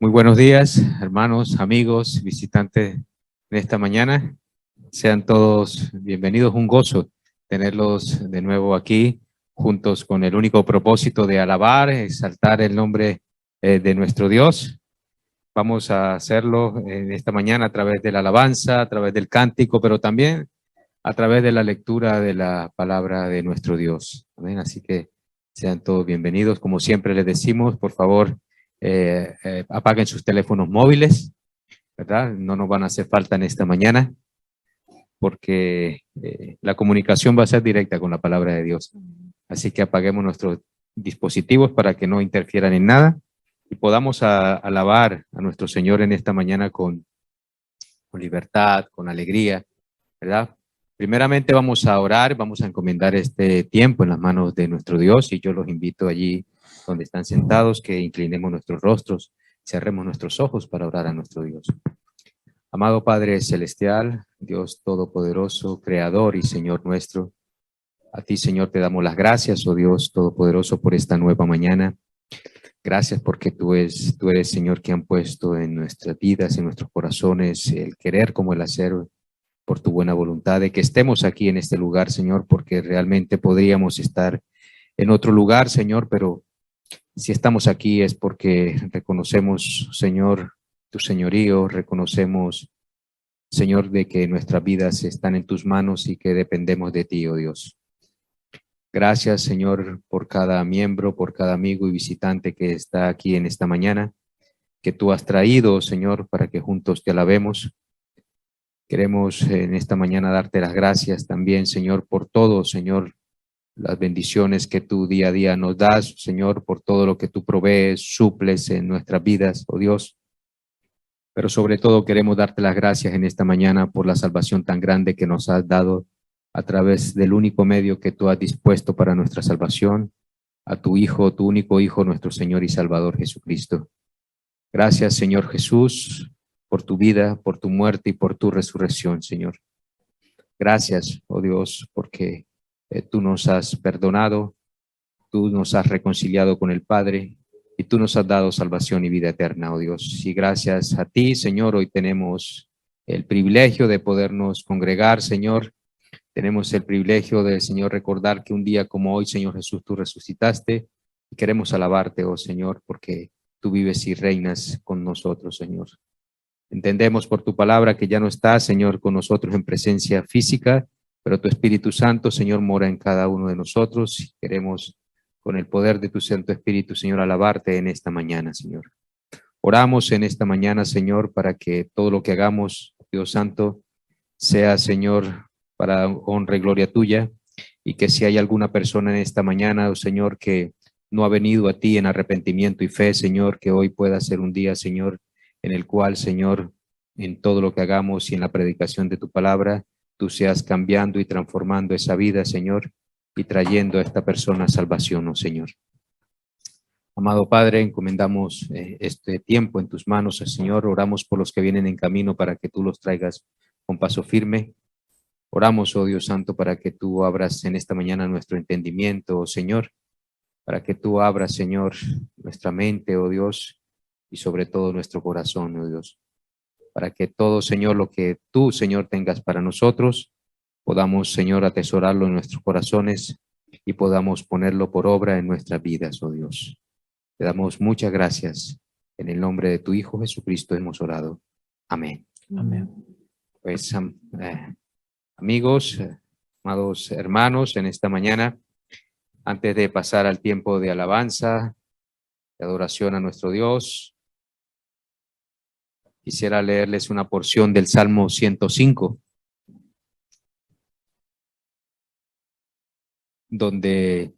Muy buenos días, hermanos, amigos, visitantes de esta mañana. Sean todos bienvenidos. Un gozo tenerlos de nuevo aquí, juntos con el único propósito de alabar, exaltar el nombre de nuestro Dios. Vamos a hacerlo esta mañana a través de la alabanza, a través del cántico, pero también a través de la lectura de la palabra de nuestro Dios. Amén. Así que sean todos bienvenidos. Como siempre les decimos, por favor, apaguen sus teléfonos móviles, ¿verdad? No nos van a hacer falta en esta mañana, porque la comunicación va a ser directa con la palabra de Dios. Así que apaguemos nuestros dispositivos para que no interfieran en nada y podamos alabar a nuestro Señor en esta mañana con libertad, con alegría, ¿verdad? Primeramente vamos a orar, vamos a encomendar este tiempo en las manos de nuestro Dios, y yo los invito allí donde están sentados que inclinemos nuestros rostros, cerremos nuestros ojos para orar a nuestro Dios. Amado Padre Celestial, Dios Todopoderoso, Creador y Señor nuestro, a ti, Señor, te damos las gracias, oh Dios Todopoderoso, por esta nueva mañana. Gracias porque tú eres, Señor, que han puesto en nuestras vidas, en nuestros corazones, el querer como el hacer, por tu buena voluntad de que estemos aquí en este lugar, Señor, porque realmente podríamos estar en otro lugar, Señor, pero si estamos aquí es porque reconocemos, Señor, tu señorío, reconocemos, Señor, de que nuestras vidas están en tus manos y que dependemos de ti, oh Dios. Gracias, Señor, por cada miembro, por cada amigo y visitante que está aquí en esta mañana, que tú has traído, Señor, para que juntos te alabemos. Queremos en esta mañana darte las gracias también, Señor, por todo, Señor, las bendiciones que tú día a día nos das, Señor, por todo lo que tú provees, suples en nuestras vidas, oh Dios. Pero sobre todo queremos darte las gracias en esta mañana por la salvación tan grande que nos has dado a través del único medio que tú has dispuesto para nuestra salvación, a tu Hijo, tu único Hijo, nuestro Señor y Salvador Jesucristo. Gracias, Señor Jesús, por tu vida, por tu muerte y por tu resurrección, Señor. Gracias, oh Dios, porque tú nos has perdonado, tú nos has reconciliado con el Padre y tú nos has dado salvación y vida eterna, oh Dios. Y gracias a ti, Señor, hoy tenemos el privilegio de podernos congregar, Señor. Tenemos el privilegio de, Señor, recordar que un día como hoy, Señor Jesús, tú resucitaste y queremos alabarte, oh Señor, porque tú vives y reinas con nosotros, Señor. Entendemos por tu palabra que ya no estás, Señor, con nosotros en presencia física, pero tu Espíritu Santo, Señor, mora en cada uno de nosotros y queremos, con el poder de tu Santo Espíritu, Señor, alabarte en esta mañana, Señor. Oramos en esta mañana, Señor, para que todo lo que hagamos, Dios Santo, sea, Señor, para honra y gloria tuya, y que si hay alguna persona en esta mañana, oh Señor, que no ha venido a ti en arrepentimiento y fe, Señor, que hoy pueda ser un día, Señor, en el cual, Señor, en todo lo que hagamos y en la predicación de tu palabra, tú seas cambiando y transformando esa vida, Señor, y trayendo a esta persona salvación, oh Señor. Amado Padre, encomendamos este tiempo en tus manos, Señor. Oramos por los que vienen en camino para que tú los traigas con paso firme. Oramos, oh Dios Santo, para que tú abras en esta mañana nuestro entendimiento, oh Señor, para que tú abras, Señor, nuestra mente, oh Dios, y sobre todo nuestro corazón, oh Dios, para que todo, Señor, lo que tú, Señor, tengas para nosotros, podamos, Señor, atesorarlo en nuestros corazones y podamos ponerlo por obra en nuestras vidas, oh Dios. Te damos muchas gracias. En el nombre de tu Hijo Jesucristo hemos orado. Amén. Amén. Pues, amigos, amados hermanos, en esta mañana, antes de pasar al tiempo de alabanza, de adoración a nuestro Dios, quisiera leerles una porción del Salmo 105, donde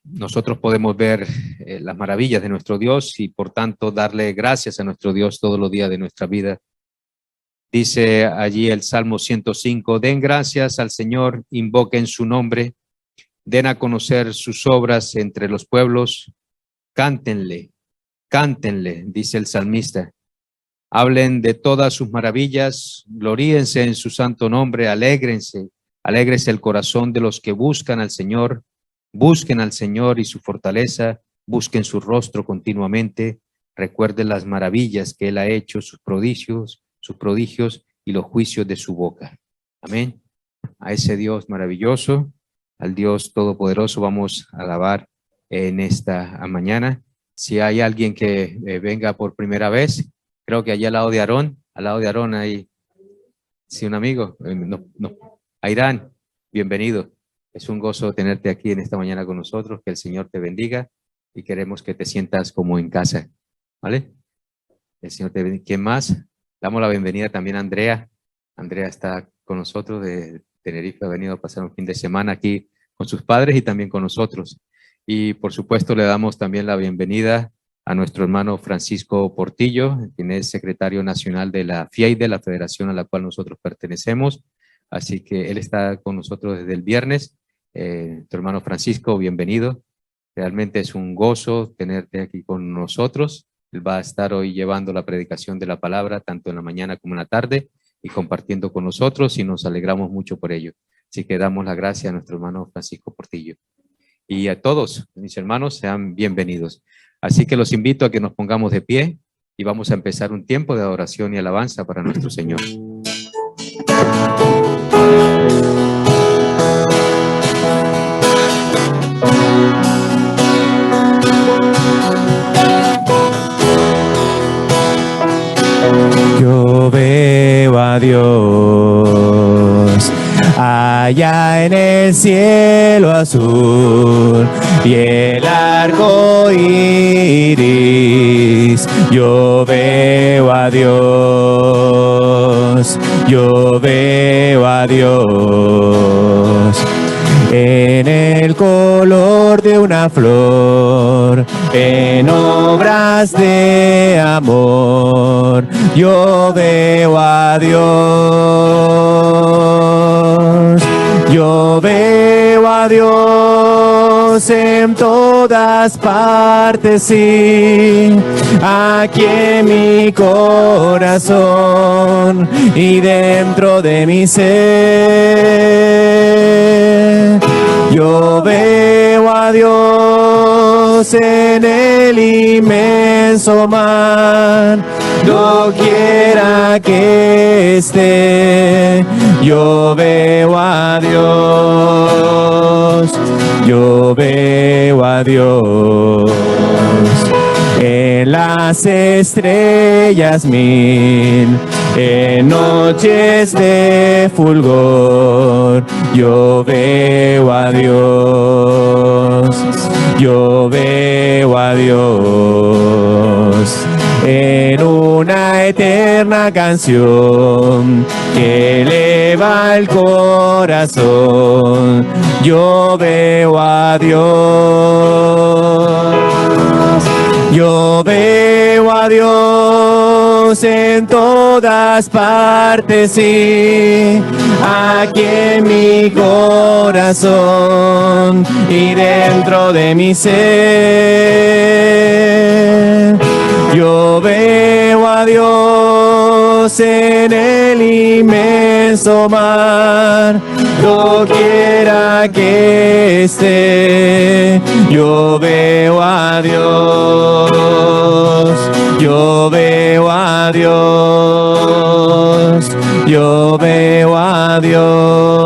nosotros podemos ver las maravillas de nuestro Dios y por tanto darle gracias a nuestro Dios todos los días de nuestra vida. Dice allí el Salmo 105, den gracias al Señor, invoquen su nombre, den a conocer sus obras entre los pueblos, cántenle, cántenle, dice el salmista. Hablen de todas sus maravillas, gloríense en su santo nombre, alégrense, alégrese el corazón de los que buscan al Señor, busquen al Señor y su fortaleza, busquen su rostro continuamente, recuerde las maravillas que Él ha hecho, sus prodigios y los juicios de su boca. Amén. A ese Dios maravilloso, al Dios todopoderoso, vamos a alabar en esta mañana. Si hay alguien que venga por primera vez, creo que allá al lado de Aarón hay, sí, un amigo, Airán, bienvenido. Es un gozo tenerte aquí en esta mañana con nosotros, que el Señor te bendiga y queremos que te sientas como en casa, ¿vale? El Señor te bendiga. ¿Quién más? Damos la bienvenida también a Andrea. Andrea está con nosotros de Tenerife, ha venido a pasar un fin de semana aquí con sus padres y también con nosotros. Y por supuesto le damos también la bienvenida a nuestro hermano Francisco Portillo, quien es secretario nacional de la FIAIDE, la federación a la cual nosotros pertenecemos. Así que él está con nosotros desde el viernes. Tu hermano Francisco, bienvenido. Realmente es un gozo tenerte aquí con nosotros. Él va a estar hoy llevando la predicación de la palabra, tanto en la mañana como en la tarde, y compartiendo con nosotros, y nos alegramos mucho por ello. Así que damos la gracia a nuestro hermano Francisco Portillo. Y a todos, mis hermanos, sean bienvenidos. Así que los invito a que nos pongamos de pie y vamos a empezar un tiempo de adoración y alabanza para nuestro Señor. Yo veo a Dios allá en el cielo azul y el arco iris. Yo veo a Dios, yo veo a Dios en el color de una flor, en obras de amor. Yo veo a Dios, yo veo a Dios en todas partes, sí, aquí en mi corazón y dentro de mi ser. Yo veo a Dios en el inmenso mar, doquiera que esté. Yo veo a Dios, yo veo a Dios en las estrellas mil, en noches de fulgor. Yo veo a Dios, yo veo a Dios en una eterna canción que eleva el corazón. Yo veo a Dios, yo veo a Dios en todas partes, sí, aquí en mi corazón y dentro de mi ser. Yo veo a Dios en el inmenso mar, doquiera que esté. Yo veo a Dios, yo veo a Dios, yo veo a Dios.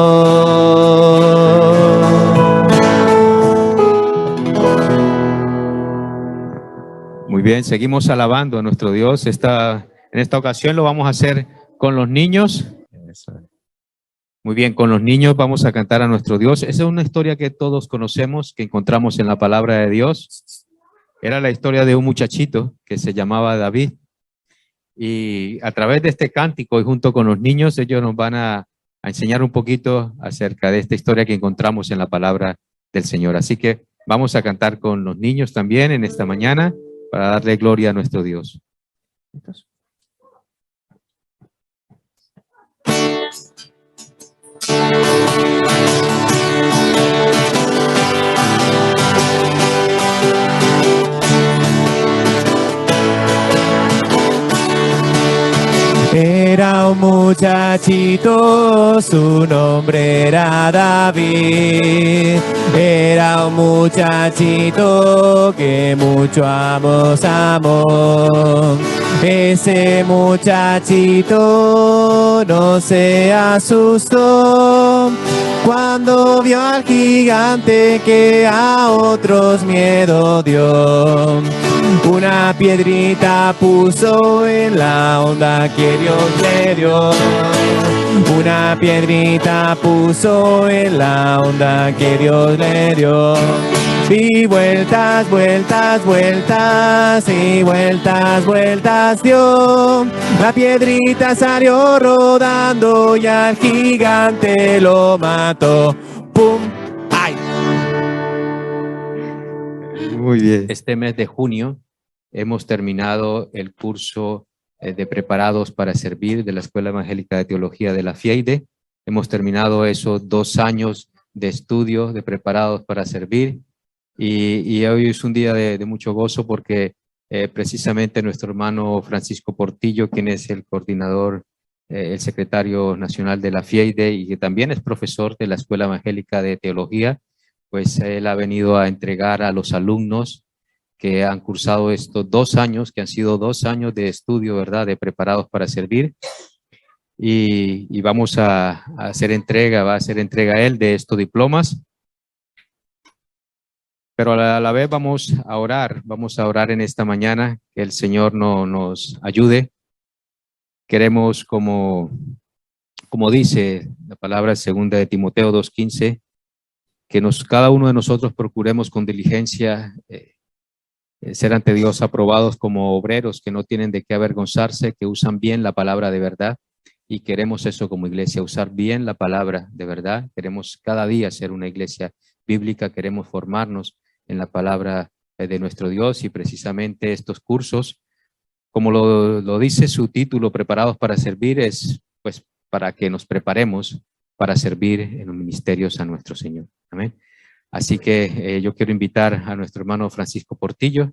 Muy bien, seguimos alabando a nuestro Dios. En esta ocasión lo vamos a hacer con los niños. Muy bien, con los niños vamos a cantar a nuestro Dios. Esa es una historia que todos conocemos, que encontramos en la palabra de Dios. Era la historia de un muchachito que se llamaba David. Y a través de este cántico y junto con los niños, ellos nos van a enseñar un poquito acerca de esta historia que encontramos en la palabra del Señor. Así que vamos a cantar con los niños también en esta mañana para darle gloria a nuestro Dios. Era un muchachito, su nombre era David. Era un muchachito que mucho amó. Ese muchachito no se asustó cuando vio al gigante que a otros miedo dio. Una piedrita puso en la honda que Dios le dio. Una piedrita puso en la honda que Dios le dio. Y vueltas, vueltas, vueltas, y vueltas, vueltas dio. La piedrita salió rodando y al gigante lo mató. ¡Pum! ¡Ay! Muy bien. Este mes de junio hemos terminado el curso de Preparados para Servir de la Escuela Evangélica de Teología de la FIEIDE. Hemos terminado esos 2 años de estudio de Preparados para Servir. Y hoy es un día de mucho gozo porque precisamente nuestro hermano Francisco Portillo, quien es el coordinador, el secretario nacional de la FIEIDE y que también es profesor de la Escuela Evangélica de Teología, pues él ha venido a entregar a los alumnos que han cursado estos 2 años, que han sido 2 años de estudio, ¿verdad?, de Preparados para Servir. Y vamos a hacer entrega, va a hacer entrega él de estos diplomas. Pero a la vez vamos a orar en esta mañana, que el Señor nos ayude. Queremos, como dice la palabra segunda de Timoteo 2:15, que cada uno de nosotros procuremos con diligencia ser ante Dios aprobados como obreros que no tienen de qué avergonzarse, que usan bien la palabra de verdad. Y queremos eso como iglesia, usar bien la palabra de verdad. Queremos cada día ser una iglesia bíblica, queremos formarnos en la palabra de nuestro Dios, y precisamente estos cursos, como lo dice su título, Preparados para Servir, es pues para que nos preparemos para servir en los ministerios a nuestro Señor. Amén. Así que yo quiero invitar a nuestro hermano Francisco Portillo,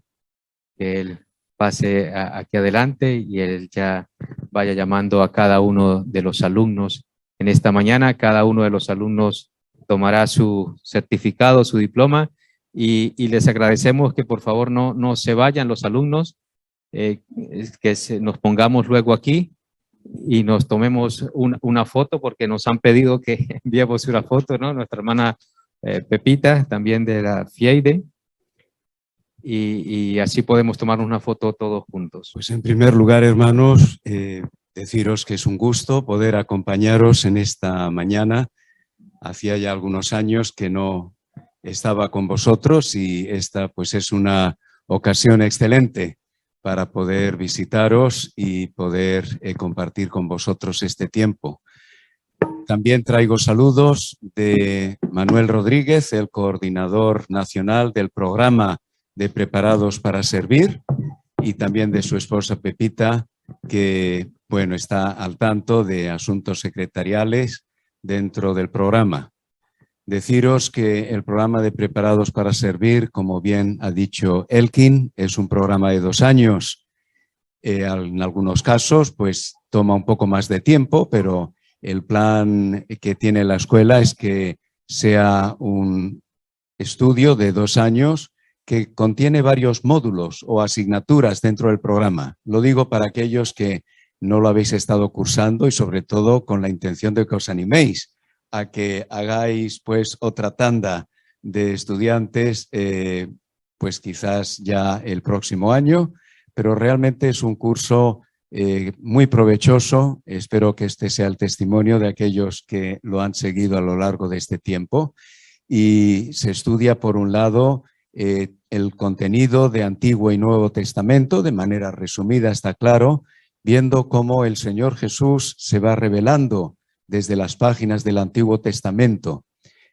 que él pase aquí adelante y él ya vaya llamando a cada uno de los alumnos en esta mañana. Cada uno de los alumnos tomará su certificado, su diploma, y les agradecemos que por favor no se vayan los alumnos, que nos pongamos luego aquí y nos tomemos una foto, porque nos han pedido que enviemos una foto, ¿no? Nuestra hermana Pepita, también de la FIEIDE, y así podemos tomar una foto todos juntos. Pues en primer lugar, hermanos, deciros que es un gusto poder acompañaros en esta mañana. Hacía ya algunos años que no estaba con vosotros y esta pues es una ocasión excelente para poder visitaros y poder compartir con vosotros este tiempo. También traigo saludos de Manuel Rodríguez, el coordinador nacional del programa de Preparados para Servir, y también de su esposa Pepita, que bueno, está al tanto de asuntos secretariales dentro del programa. Deciros que el programa de Preparados para Servir, como bien ha dicho Elkin, es un programa de 2 años. En algunos casos, pues toma un poco más de tiempo, pero el plan que tiene la escuela es que sea un estudio de 2 años que contiene varios módulos o asignaturas dentro del programa. Lo digo para aquellos que no lo habéis estado cursando y sobre todo con la intención de que os animéis a que hagáis pues otra tanda de estudiantes, pues quizás ya el próximo año, pero realmente es un curso muy provechoso. Espero que este sea el testimonio de aquellos que lo han seguido a lo largo de este tiempo, y se estudia por un lado el contenido de Antiguo y Nuevo Testamento de manera resumida, está claro, viendo cómo el Señor Jesús se va revelando desde las páginas del Antiguo Testamento,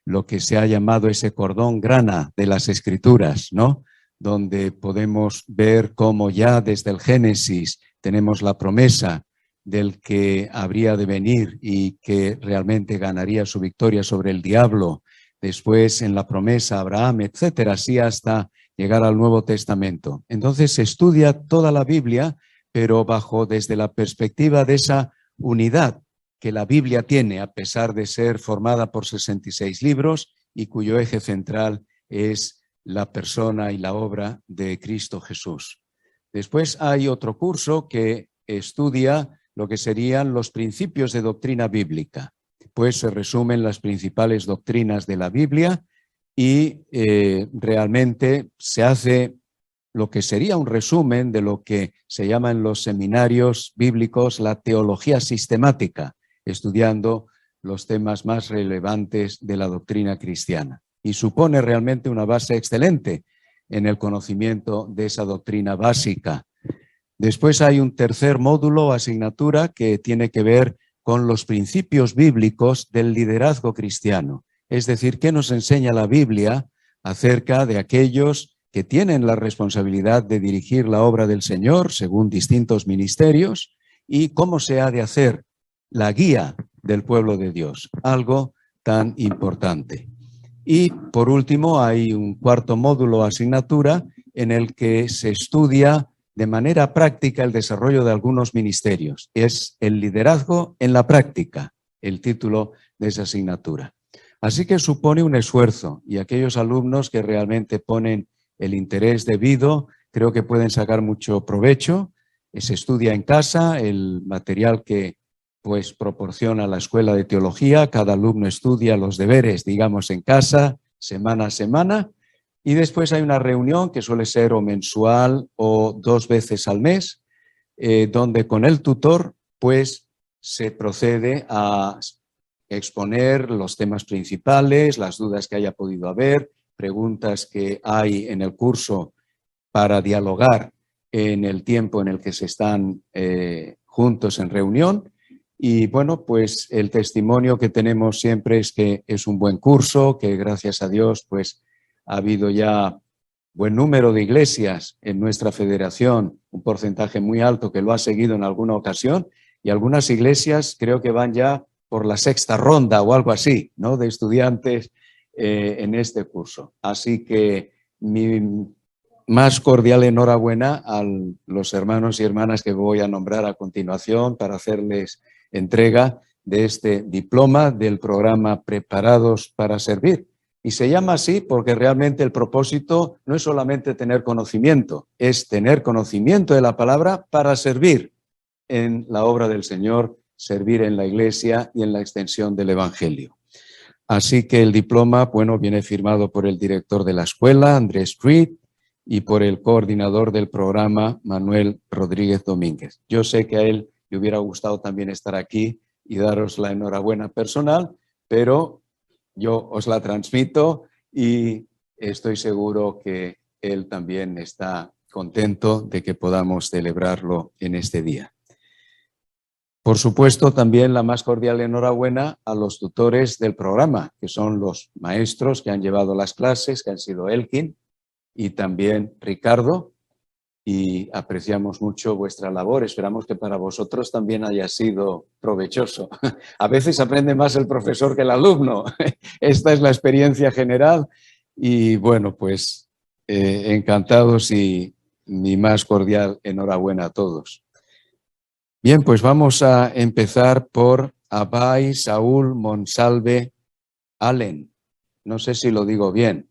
lo que se ha llamado ese cordón grana de las Escrituras, ¿no? Donde podemos ver cómo ya desde el Génesis tenemos la promesa del que habría de venir y que realmente ganaría su victoria sobre el diablo. Después en la promesa Abraham, etcétera, así hasta llegar al Nuevo Testamento. Entonces se estudia toda la Biblia, pero desde la perspectiva de esa unidad que la Biblia tiene, a pesar de ser formada por 66 libros y cuyo eje central es la persona y la obra de Cristo Jesús. Después hay otro curso que estudia lo que serían los principios de doctrina bíblica, pues se resumen las principales doctrinas de la Biblia y realmente se hace lo que sería un resumen de lo que se llama en los seminarios bíblicos la teología sistemática, estudiando los temas más relevantes de la doctrina cristiana. Y supone realmente una base excelente en el conocimiento de esa doctrina básica. Después hay un tercer módulo o asignatura que tiene que ver con los principios bíblicos del liderazgo cristiano. Es decir, ¿qué nos enseña la Biblia acerca de aquellos que tienen la responsabilidad de dirigir la obra del Señor según distintos ministerios y cómo se ha de hacer la guía del pueblo de Dios? Algo tan importante. Y por último hay un cuarto módulo o asignatura en el que se estudia de manera práctica el desarrollo de algunos ministerios. Es el liderazgo en la práctica, el título de esa asignatura. Así que supone un esfuerzo y aquellos alumnos que realmente ponen el interés debido, creo que pueden sacar mucho provecho. Se estudia en casa, el material que pues proporciona la Escuela de Teología, cada alumno estudia los deberes, digamos, en casa, semana a semana, y después hay una reunión que suele ser o mensual o 2 veces al mes, donde con el tutor pues se procede a exponer los temas principales, las dudas que haya podido haber, preguntas que hay en el curso para dialogar en el tiempo en el que se están juntos en reunión. Y bueno, pues el testimonio que tenemos siempre es que es un buen curso, que gracias a Dios pues ha habido ya buen número de iglesias en nuestra federación, un porcentaje muy alto que lo ha seguido en alguna ocasión, y algunas iglesias creo que van ya por la 6ª ronda o algo así, ¿no?, de estudiantes en este curso. Así que mi más cordial enhorabuena a los hermanos y hermanas que voy a nombrar a continuación para hacerles entrega de este diploma del programa Preparados para Servir. Y se llama así porque realmente el propósito no es solamente tener conocimiento, es tener conocimiento de la palabra para servir en la obra del Señor, servir en la iglesia y en la extensión del Evangelio. Así que el diploma, bueno, viene firmado por el director de la escuela, Andrés Creed, y por el coordinador del programa, Manuel Rodríguez Domínguez. Yo sé que a él le hubiera gustado también estar aquí y daros la enhorabuena personal, pero yo os la transmito y estoy seguro que él también está contento de que podamos celebrarlo en este día. Por supuesto, también la más cordial enhorabuena a los tutores del programa, que son los maestros que han llevado las clases, que han sido Elkin y también Ricardo, y apreciamos mucho vuestra labor. Esperamos que para vosotros también haya sido provechoso. A veces aprende más el profesor que el alumno. Esta es la experiencia general y bueno, pues encantados y mi más cordial enhorabuena a todos. Bien, pues vamos a empezar por Abai Saúl Monsalve Allen. No sé si lo digo bien.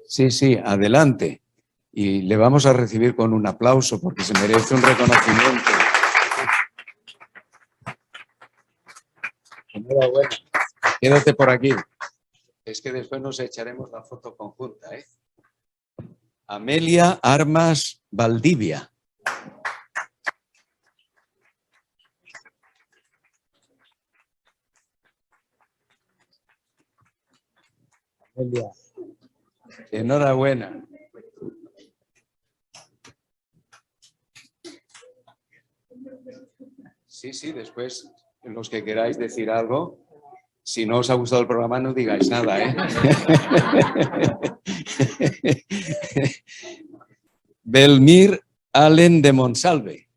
Sí, adelante. Y le vamos a recibir con un aplauso porque se merece un reconocimiento. Enhorabuena. Quédate por aquí. Es que después nos echaremos la foto conjunta, ¿eh? Amelia Armas Valdivia. Amelia. Enhorabuena. Sí, después los que queráis decir algo, si no os ha gustado el programa no digáis nada, ¿eh? Belmir Allen de Monsalve.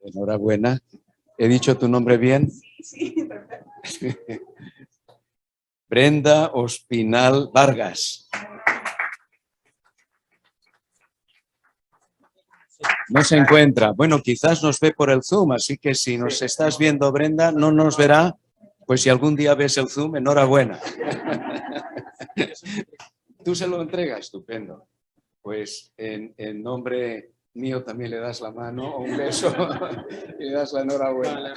Enhorabuena. ¿He dicho tu nombre bien? Sí, perfecto. Brenda Ospinal Vargas. No se encuentra. Bueno, quizás nos ve por el Zoom, así que si nos estás viendo, Brenda, no nos verá. Pues si algún día ves el Zoom, enhorabuena. Tú se lo entregas, estupendo. Pues en nombre mío también le das la mano, un beso y le das la enhorabuena.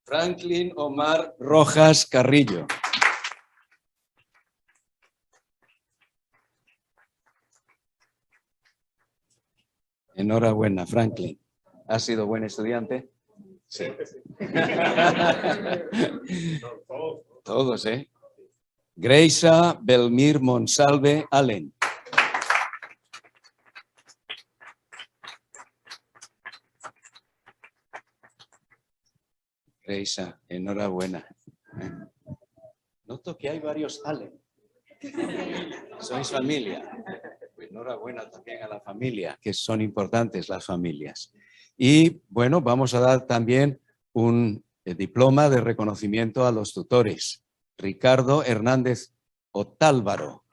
Franklin Omar Rojas Carrillo. Enhorabuena, Franklin. ¿Has sido buen estudiante? Sí. Todos, ¿eh? Greisa Belmir Monsalve Allen. Greisa, enhorabuena. Noto que hay varios Allen. Sois familia. Enhorabuena también a la familia, que son importantes las familias. Y bueno, vamos a dar también un diploma de reconocimiento a los tutores. Ricardo Hernández Otálvaro.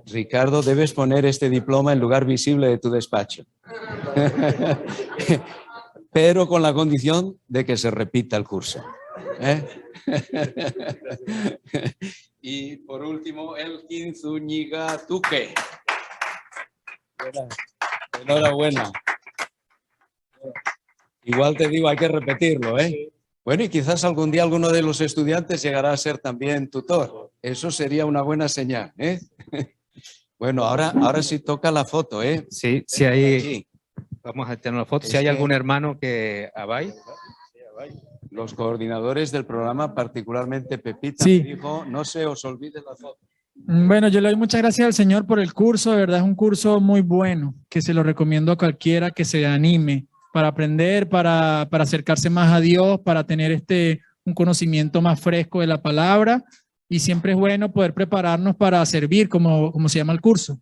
Ricardo, debes poner este diploma en lugar visible de tu despacho. Pero con la condición de que se repita el curso. Y por último, Elkin Zúñiga Tuque. Enhorabuena. Igual te digo, hay que repetirlo, ¿eh? Bueno, y quizás algún día alguno de los estudiantes llegará a ser también tutor. Eso sería una buena señal, ¿eh? Bueno, ahora sí toca la foto, ¿eh? Sí, si hay, vamos a tener la foto. Si hay algún hermano que abay. Los coordinadores del programa, particularmente Pepita, Sí. me dijo, no se os olvide la foto. Bueno, yo le doy muchas gracias al Señor por el curso, de verdad es un curso muy bueno, que se lo recomiendo a cualquiera que se anime para aprender, para acercarse más a Dios, para tener un conocimiento más fresco de la palabra, y siempre es bueno poder prepararnos para servir, como se llama el curso.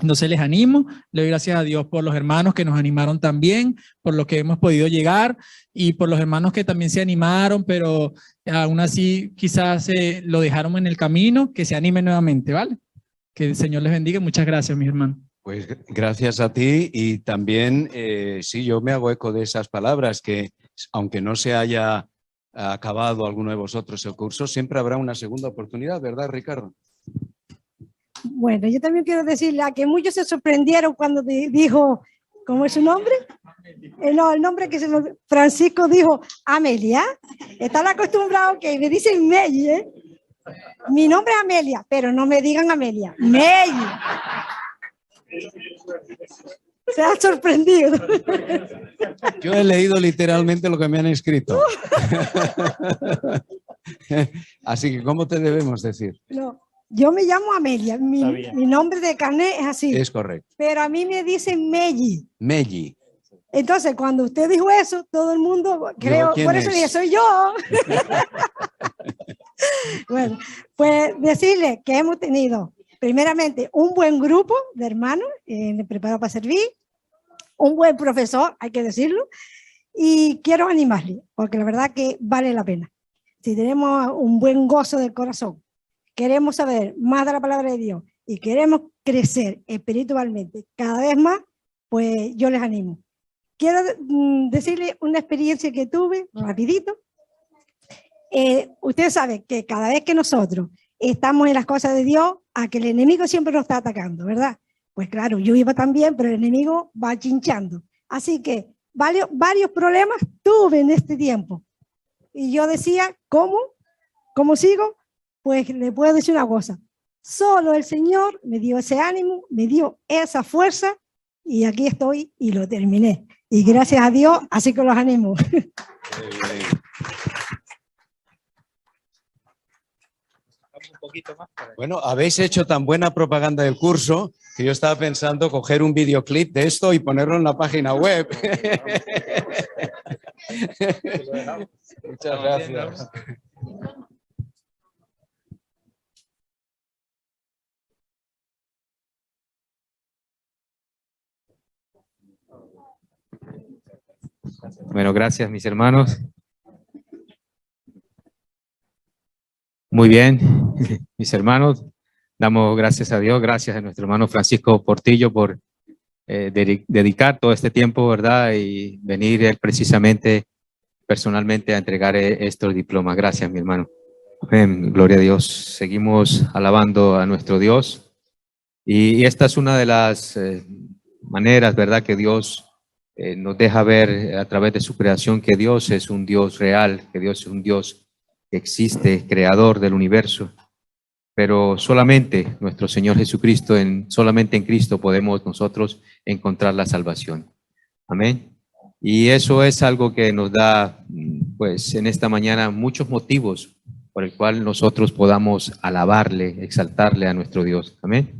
Entonces les animo, le doy gracias a Dios por los hermanos que nos animaron también, por lo que hemos podido llegar y por los hermanos que también se animaron, pero aún así quizás lo dejaron en el camino, que se animen nuevamente, ¿vale? Que el Señor les bendiga. Muchas gracias, mis hermanos. Pues gracias a ti y también, sí, yo me hago eco de esas palabras, que aunque no se haya acabado alguno de vosotros el curso, siempre habrá una segunda oportunidad, ¿verdad, Ricardo? Bueno, yo también quiero decirle a que muchos se sorprendieron cuando dijo, ¿cómo es su nombre? No, el nombre que Francisco dijo, Amelia. Están acostumbrados que me dicen Meli, ¿eh? Mi nombre es Amelia, pero no me digan Amelia, Meli. Se ha sorprendido. Yo he leído literalmente lo que me han escrito. Así que, ¿cómo te debemos decir? No. Yo me llamo Amelia, mi nombre de carnet es así. Es correcto. Pero a mí me dicen Melli. Melli. Entonces, cuando usted dijo eso, todo el mundo, creo, por eso dije, soy yo. Bueno, pues decirle que hemos tenido, primeramente, un buen grupo de hermanos preparados para servir, un buen profesor, hay que decirlo, y quiero animarle, porque la verdad que vale la pena. Si tenemos un buen gozo del corazón, queremos saber más de la palabra de Dios y queremos crecer espiritualmente cada vez más, pues yo les animo. Quiero decirles una experiencia que tuve, rapidito. Ustedes saben que cada vez que nosotros estamos en las cosas de Dios, a que el enemigo siempre nos está atacando, ¿verdad? Pues claro, yo iba también, pero el enemigo va chinchando. Así que varios problemas tuve en este tiempo. Y yo decía, ¿cómo sigo? Pues le puedo decir una cosa, solo el Señor me dio ese ánimo, me dio esa fuerza y aquí estoy y lo terminé. Y gracias a Dios, así que los animo. Bueno, habéis hecho tan buena propaganda del curso que yo estaba pensando coger un videoclip de esto y ponerlo en la página web. Muchas gracias. Bueno, gracias, mis hermanos. Muy bien. mis hermanos, damos gracias a Dios, gracias a nuestro hermano Francisco Portillo por dedicar todo este tiempo, ¿verdad? Y venir él precisamente, personalmente, a entregar estos diplomas. Gracias, mi hermano. Amén. Gloria a Dios. Seguimos alabando a nuestro Dios. Y esta es una de las maneras, ¿verdad?, que Dios nos deja ver a través de su creación que Dios es un Dios real, que Dios es un Dios que existe, creador del universo. Pero solamente nuestro Señor Jesucristo, solamente en Cristo podemos nosotros encontrar la salvación. Amén. Y eso es algo que nos da, pues, en esta mañana muchos motivos por el cual nosotros podamos alabarle, exaltarle a nuestro Dios. Amén.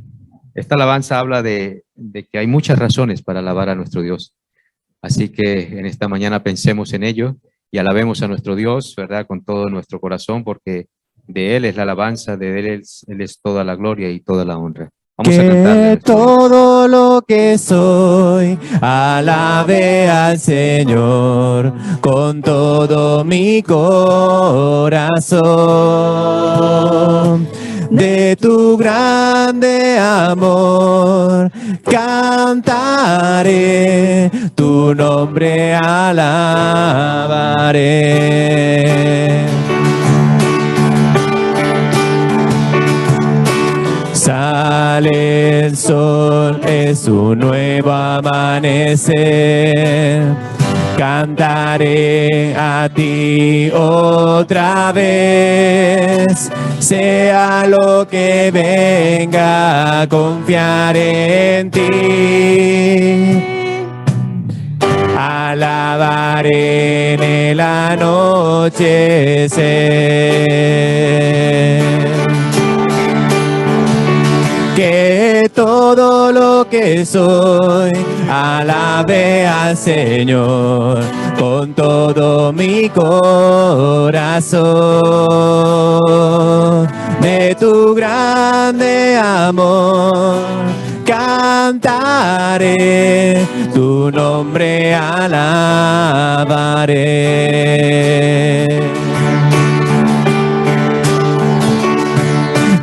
Esta alabanza habla de que hay muchas razones para alabar a nuestro Dios. Así que en esta mañana pensemos en ello y alabemos a nuestro Dios, ¿verdad?, con todo nuestro corazón, porque de Él es la alabanza, de Él es toda la gloria y toda la honra. Vamos a cantarle. Que todo lo que soy, alabe al Señor con todo mi corazón. De tu grande amor cantaré, tu nombre alabaré. Sale el sol, es un nuevo amanecer. Cantaré a ti otra vez, sea lo que venga, confiaré en ti. Alabaré en el anochecer. Que todo lo que soy, alabe al Señor con todo mi corazón. De tu grande amor cantaré, tu nombre alabaré.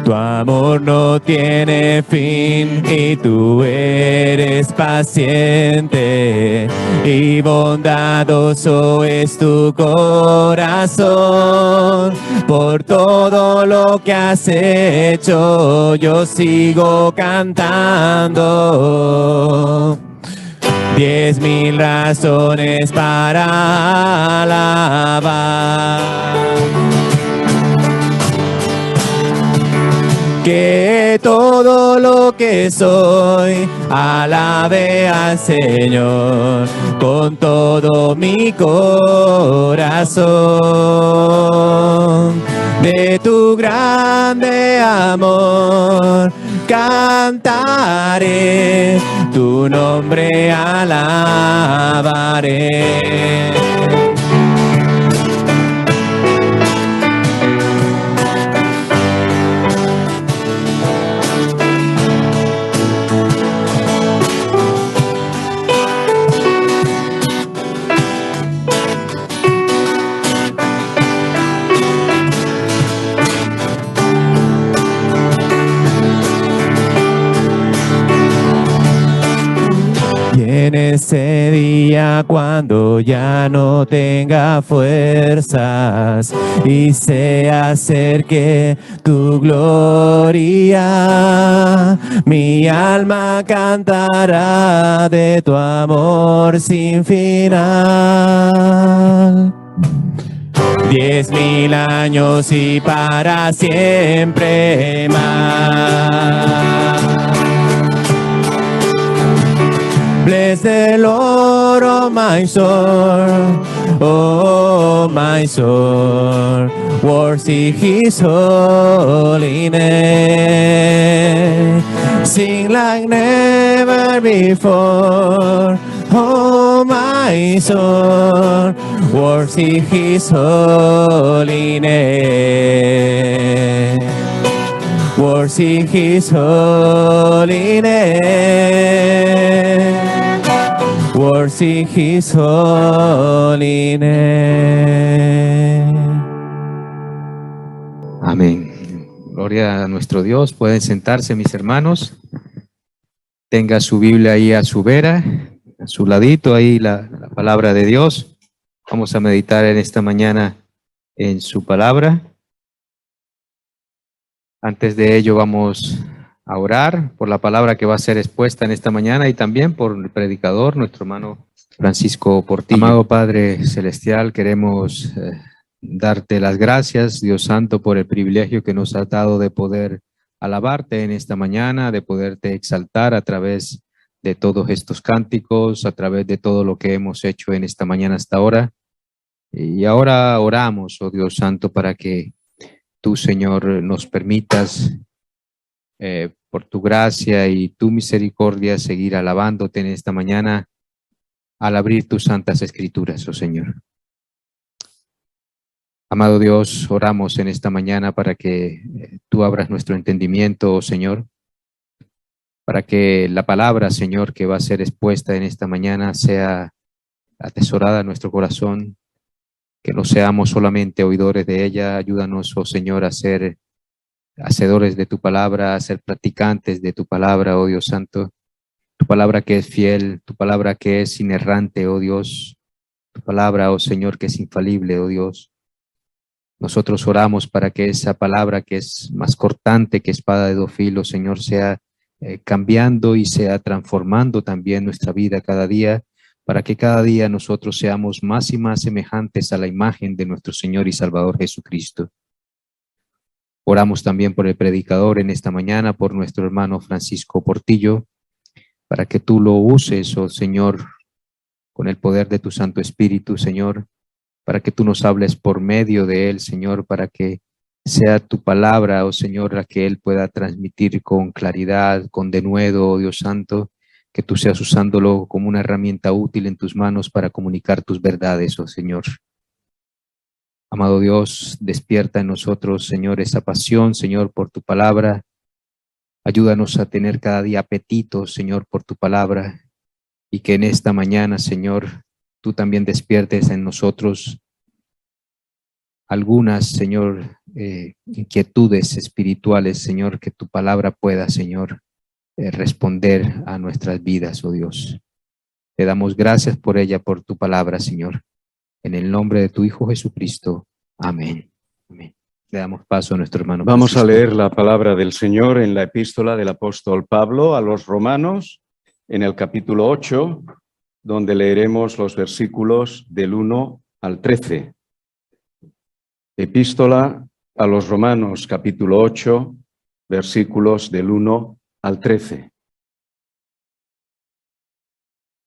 Tu amor no tiene fin y tú eres paciente y bondadoso es tu corazón. Por todo lo que has hecho yo sigo cantando. 10,000 razones para alabar. Que todo lo que soy, alabe al Señor con todo mi corazón. De tu grande amor cantaré, tu nombre alabaré. En ese día cuando ya no tenga fuerzas y se acerque tu gloria, mi alma cantará de tu amor sin final. 10,000 años y para siempre más. Bless the Lord, oh my soul, worship His holy name. Sing like never before, oh my soul, worship His holy name. Worship His holy name. Worship His holy name. Amén. Gloria Gloria a nuestro Dios. Pueden sentarse, mis hermanos. Tenga su Biblia ahí a su vera, a su ladito, ahí la palabra de Dios. Vamos a meditar en esta mañana en su palabra. Antes de ello vamos a orar por la palabra que va a ser expuesta en esta mañana y también por el predicador, nuestro hermano Francisco Portillo. Amado Padre Celestial, queremos darte las gracias, Dios Santo, por el privilegio que nos has dado de poder alabarte en esta mañana, de poderte exaltar a través de todos estos cánticos, a través de todo lo que hemos hecho en esta mañana hasta ahora. Y ahora oramos, oh Dios Santo, para que tú, Señor, nos permitas por tu gracia y tu misericordia seguir alabándote en esta mañana al abrir tus santas escrituras, oh Señor. Amado Dios, oramos en esta mañana para que tú abras nuestro entendimiento, oh Señor, para que la palabra, Señor, que va a ser expuesta en esta mañana sea atesorada en nuestro corazón, que no seamos solamente oidores de ella. Ayúdanos, oh Señor, a ser hacedores de tu palabra, a ser practicantes de tu palabra, oh Dios Santo, tu palabra que es fiel, tu palabra que es inerrante, oh Dios, tu palabra, oh Señor, que es infalible, oh Dios. Nosotros oramos para que esa palabra que es más cortante que espada de dos filos, Señor, sea cambiando y sea transformando también nuestra vida cada día, para que cada día nosotros seamos más y más semejantes a la imagen de nuestro Señor y Salvador Jesucristo. Oramos también por el predicador en esta mañana, por nuestro hermano Francisco Portillo, para que tú lo uses, oh Señor, con el poder de tu Santo Espíritu, Señor, para que tú nos hables por medio de él, Señor, para que sea tu palabra, oh Señor, la que él pueda transmitir con claridad, con denuedo, oh Dios Santo, que tú seas usándolo como una herramienta útil en tus manos para comunicar tus verdades, oh Señor. Amado Dios, despierta en nosotros, Señor, esa pasión, Señor, por tu palabra. Ayúdanos a tener cada día apetito, Señor, por tu palabra, y que en esta mañana, Señor, tú también despiertes en nosotros algunas, Señor, inquietudes espirituales, Señor, que tu palabra pueda, Señor, responder a nuestras vidas, oh Dios. Te damos gracias por ella, por tu palabra, Señor. En el nombre de tu Hijo Jesucristo. Amén. Amén. Le damos paso a nuestro hermano Vamos Francisco. a leer la palabra del Señor en la epístola del apóstol Pablo a los Romanos, en el capítulo 8, donde leeremos los versículos del 1 al 13. Epístola a los Romanos, capítulo 8, versículos del 1 al 13.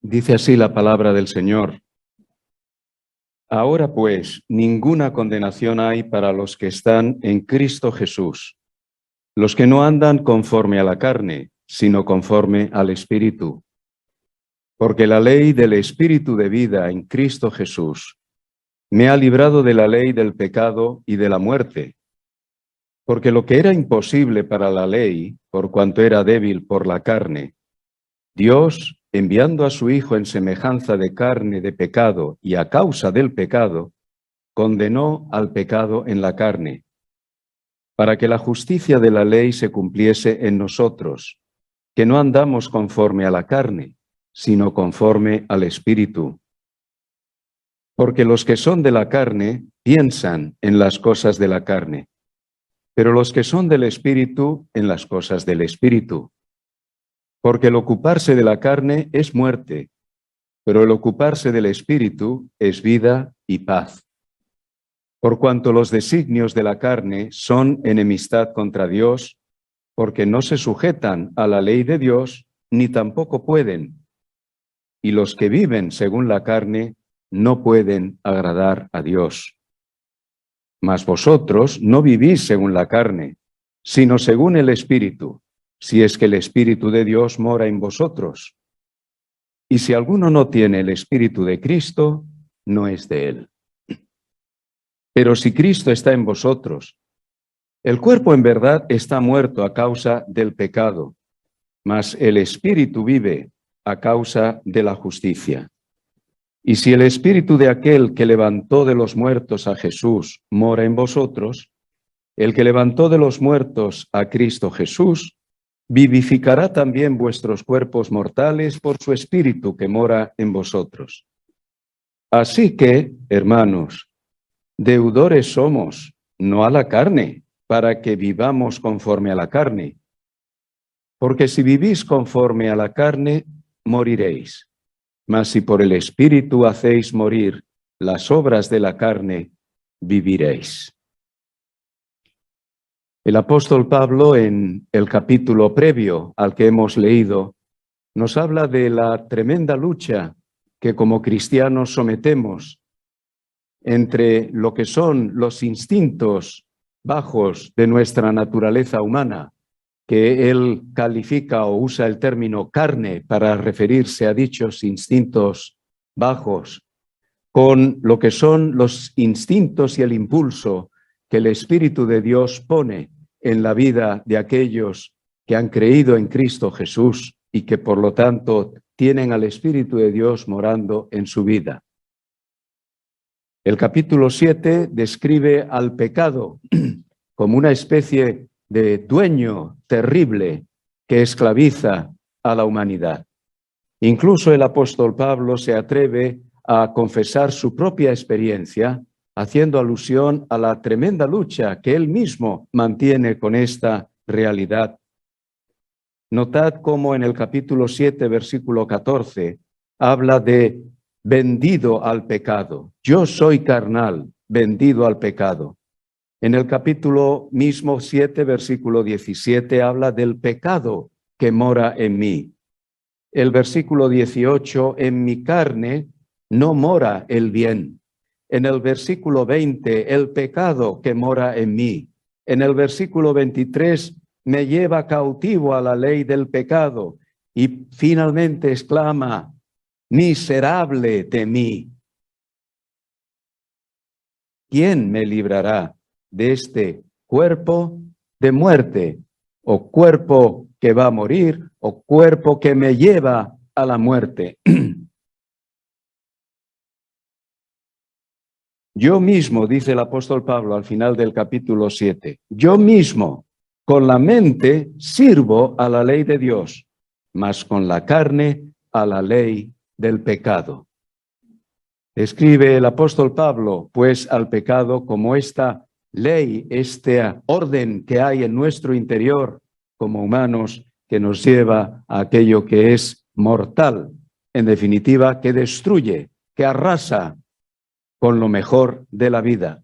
Dice así la palabra del Señor. Ahora pues, ninguna condenación hay para los que están en Cristo Jesús, los que no andan conforme a la carne, sino conforme al Espíritu. Porque la ley del Espíritu de vida en Cristo Jesús me ha librado de la ley del pecado y de la muerte. Porque lo que era imposible para la ley, por cuanto era débil por la carne, Dios, enviando a su Hijo en semejanza de carne de pecado y a causa del pecado, condenó al pecado en la carne, para que la justicia de la ley se cumpliese en nosotros, que no andamos conforme a la carne, sino conforme al Espíritu. Porque los que son de la carne piensan en las cosas de la carne, pero los que son del Espíritu en las cosas del Espíritu. Porque el ocuparse de la carne es muerte, pero el ocuparse del Espíritu es vida y paz. Por cuanto los designios de la carne son enemistad contra Dios, porque no se sujetan a la ley de Dios, ni tampoco pueden. Y los que viven según la carne no pueden agradar a Dios. Mas vosotros no vivís según la carne, sino según el Espíritu, si es que el Espíritu de Dios mora en vosotros. Y si alguno no tiene el Espíritu de Cristo, no es de él. Pero si Cristo está en vosotros, el cuerpo en verdad está muerto a causa del pecado, mas el Espíritu vive a causa de la justicia. Y si el Espíritu de aquel que levantó de los muertos a Jesús mora en vosotros, El que levantó de los muertos a Cristo Jesús, vivificará también vuestros cuerpos mortales por su Espíritu que mora en vosotros. Así que, hermanos, deudores somos, no a la carne, para que vivamos conforme a la carne. Porque si vivís conforme a la carne, moriréis. Mas si por el Espíritu hacéis morir las obras de la carne, viviréis. El apóstol Pablo, en el capítulo previo al que hemos leído, nos habla de la tremenda lucha que como cristianos sometemos entre lo que son los instintos bajos de nuestra naturaleza humana, que él califica o usa el término carne para referirse a dichos instintos bajos, con lo que son los instintos y el impulso que el Espíritu de Dios pone en la vida de aquellos que han creído en Cristo Jesús y que por lo tanto tienen al Espíritu de Dios morando en su vida. El capítulo 7 describe al pecado como una especie de dueño terrible que esclaviza a la humanidad. Incluso el apóstol Pablo se atreve a confesar su propia experiencia, haciendo alusión a la tremenda lucha que él mismo mantiene con esta realidad. Notad cómo en el capítulo 7, versículo 14, habla de vendido al pecado. Yo soy carnal, vendido al pecado. En el capítulo mismo 7, versículo 17, habla del pecado que mora en mí. El versículo 18, en mi carne no mora el bien. En el versículo 20, el pecado que mora en mí. En el versículo 23, me lleva cautivo a la ley del pecado. Y finalmente exclama, miserable de mí. ¿Quién me librará de este cuerpo de muerte? O cuerpo que va a morir, o cuerpo que me lleva a la muerte. Yo mismo, dice el apóstol Pablo al final del capítulo 7, yo mismo con la mente sirvo a la ley de Dios, mas con la carne a la ley del pecado. Escribe el apóstol Pablo, pues, al pecado como esta ley, este orden que hay en nuestro interior como humanos que nos lleva a aquello que es mortal, en definitiva, que destruye, que arrasa con lo mejor de la vida.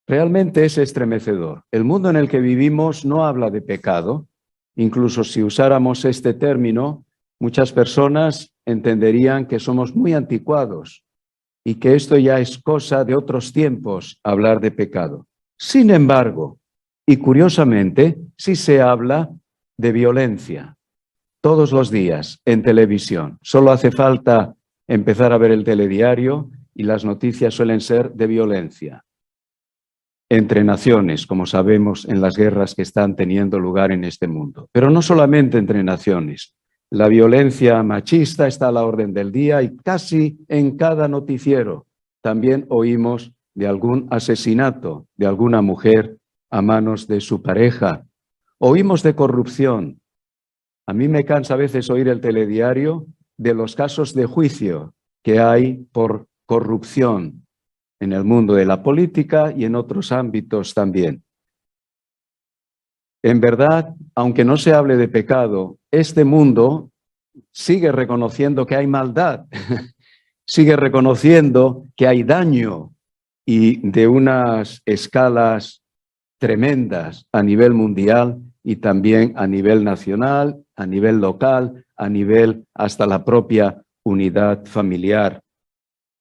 Realmente es estremecedor. El mundo en el que vivimos no habla de pecado. Incluso si usáramos este término, muchas personas entenderían que somos muy anticuados y que esto ya es cosa de otros tiempos, hablar de pecado. Sin embargo, y curiosamente, sí se habla de violencia todos los días en televisión. Solo hace falta empezar a ver el telediario y las noticias suelen ser de violencia entre naciones, como sabemos en las guerras que están teniendo lugar en este mundo. Pero no solamente entre naciones. La violencia machista está a la orden del día y casi en cada noticiero también oímos de algún asesinato de alguna mujer a manos de su pareja. Oímos de corrupción. A mí me cansa a veces oír el telediario de los casos de juicio que hay por corrupción en el mundo de la política y en otros ámbitos también. En verdad, aunque no se hable de pecado, este mundo sigue reconociendo que hay maldad, sigue reconociendo que hay daño y de unas escalas tremendas a nivel mundial y también a nivel nacional, a nivel local, a nivel hasta la propia unidad familiar.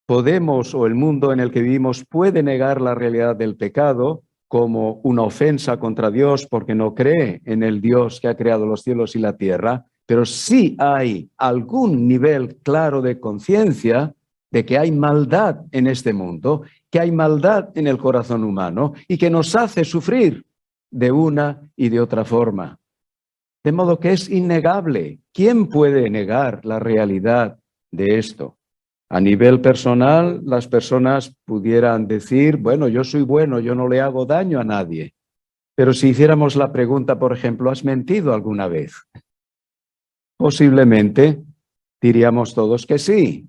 Podemos, o el mundo en el que vivimos, puede negar la realidad del pecado como una ofensa contra Dios porque no cree en el Dios que ha creado los cielos y la tierra, pero sí hay algún nivel claro de conciencia de que hay maldad en este mundo, que hay maldad en el corazón humano y que nos hace sufrir de una y de otra forma. De modo que es innegable. ¿Quién puede negar la realidad de esto? A nivel personal, las personas pudieran decir, bueno, yo soy bueno, yo no le hago daño a nadie. Pero si hiciéramos la pregunta, por ejemplo, ¿has mentido alguna vez? Posiblemente diríamos todos que sí.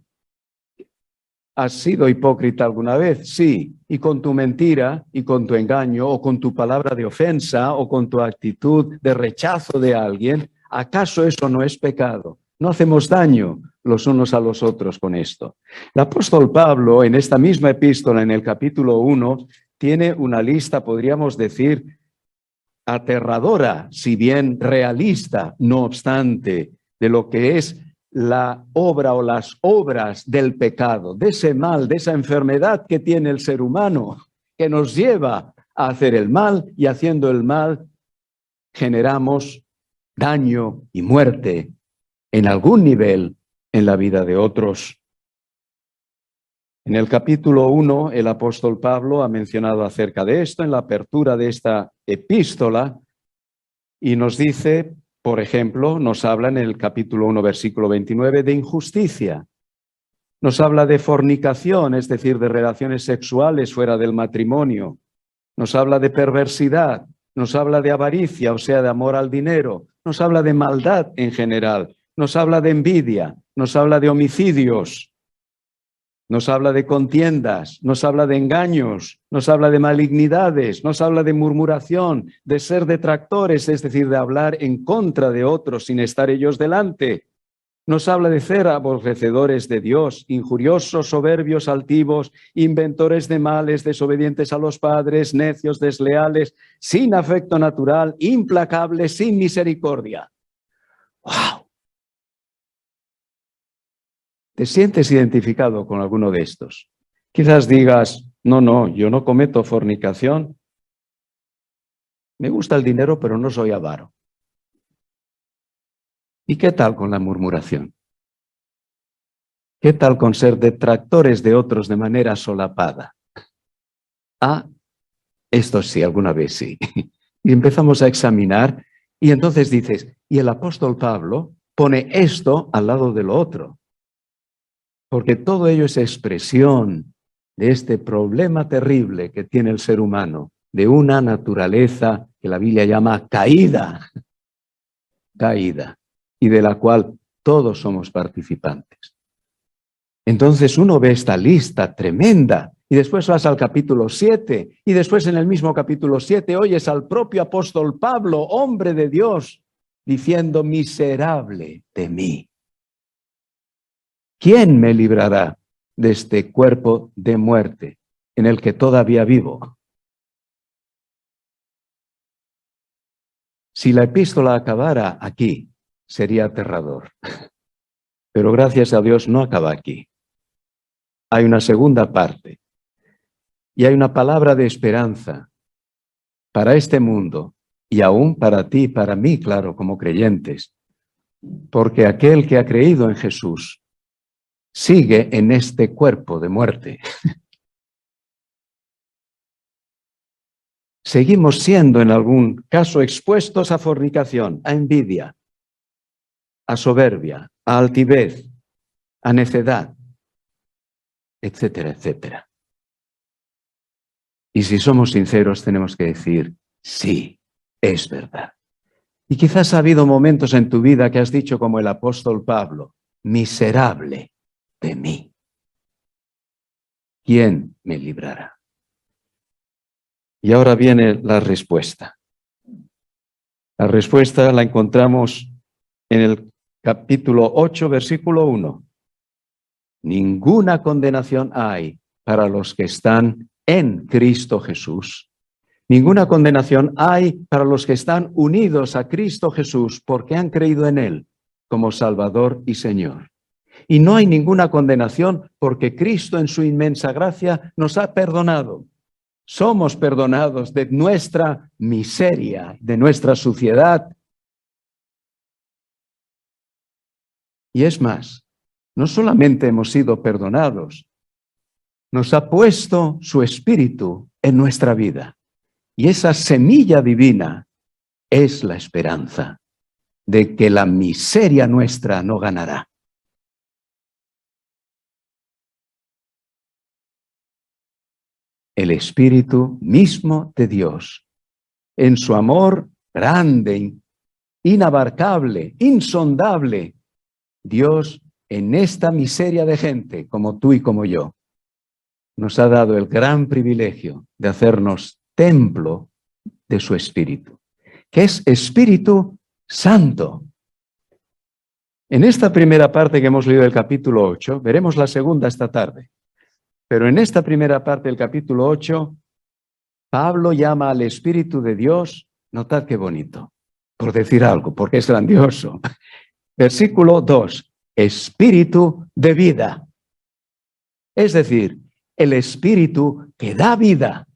¿Has sido hipócrita alguna vez? Sí. Y con tu mentira y con tu engaño o con tu palabra de ofensa o con tu actitud de rechazo de alguien, ¿acaso eso no es pecado? No hacemos daño los unos a los otros con esto. El apóstol Pablo, en esta misma epístola, en el capítulo 1, tiene una lista, podríamos decir, aterradora, si bien realista, no obstante, de lo que es la obra o las obras del pecado, de ese mal, de esa enfermedad que tiene el ser humano, que nos lleva a hacer el mal, y haciendo el mal generamos daño y muerte en algún nivel en la vida de otros. En el capítulo 1, el apóstol Pablo ha mencionado acerca de esto en la apertura de esta epístola y nos dice, por ejemplo, nos habla en el capítulo 1, versículo 29, de injusticia. Nos habla de fornicación, es decir, de relaciones sexuales fuera del matrimonio. Nos habla de perversidad, nos habla de avaricia, o sea, de amor al dinero. Nos habla de maldad en general, nos habla de envidia, nos habla de homicidios. Nos habla de contiendas, nos habla de engaños, nos habla de malignidades, nos habla de murmuración, de ser detractores, es decir, de hablar en contra de otros sin estar ellos delante. Nos habla de ser aborrecedores de Dios, injuriosos, soberbios, altivos, inventores de males, desobedientes a los padres, necios, desleales, sin afecto natural, implacables, sin misericordia. ¡Wow! ¿Te sientes identificado con alguno de estos? Quizás digas, no, yo no cometo fornicación. Me gusta el dinero, pero no soy avaro. ¿Y qué tal con la murmuración? ¿Qué tal con ser detractores de otros de manera solapada? Ah, esto sí, alguna vez sí. Y empezamos a examinar y entonces dices, y el apóstol Pablo pone esto al lado de lo otro. Porque todo ello es expresión de este problema terrible que tiene el ser humano, de una naturaleza que la Biblia llama caída, y de la cual todos somos participantes. Entonces uno ve esta lista tremenda, y después vas al capítulo 7, y después en el mismo capítulo 7 oyes al propio apóstol Pablo, hombre de Dios, diciendo, miserable de mí. ¿Quién me librará de este cuerpo de muerte en el que todavía vivo? Si la epístola acabara aquí, sería aterrador. Pero gracias a Dios no acaba aquí. Hay una segunda parte. Y hay una palabra de esperanza para este mundo y aún para ti y para mí, claro, como creyentes. Porque aquel que ha creído en Jesús sigue en este cuerpo de muerte. Seguimos siendo en algún caso expuestos a fornicación, a envidia, a soberbia, a altivez, a necedad, etcétera, etcétera. Y si somos sinceros tenemos que decir, sí, es verdad. Y quizás ha habido momentos en tu vida que has dicho como el apóstol Pablo, miserable de mí. ¿Quién me librará? Y ahora viene la respuesta. La respuesta la encontramos en el capítulo 8, versículo 1. Ninguna condenación hay para los que están en Cristo Jesús. Ninguna condenación hay para los que están unidos a Cristo Jesús porque han creído en Él como Salvador y Señor. Y no hay ninguna condenación porque Cristo en su inmensa gracia nos ha perdonado. Somos perdonados de nuestra miseria, de nuestra suciedad. Y es más, no solamente hemos sido perdonados, nos ha puesto su Espíritu en nuestra vida. Y esa semilla divina es la esperanza de que la miseria nuestra no ganará. el Espíritu mismo de Dios, en su amor grande, inabarcable, insondable. Dios, en esta miseria de gente como tú y como yo, nos ha dado el gran privilegio de hacernos templo de su Espíritu, que es Espíritu Santo. En esta primera parte que hemos leído del capítulo 8, veremos la segunda esta tarde, pero en esta primera parte del capítulo 8, Pablo llama al Espíritu de Dios, notad qué bonito, por decir algo, porque es grandioso. Versículo 2, Espíritu de vida. Es decir, el Espíritu que da vida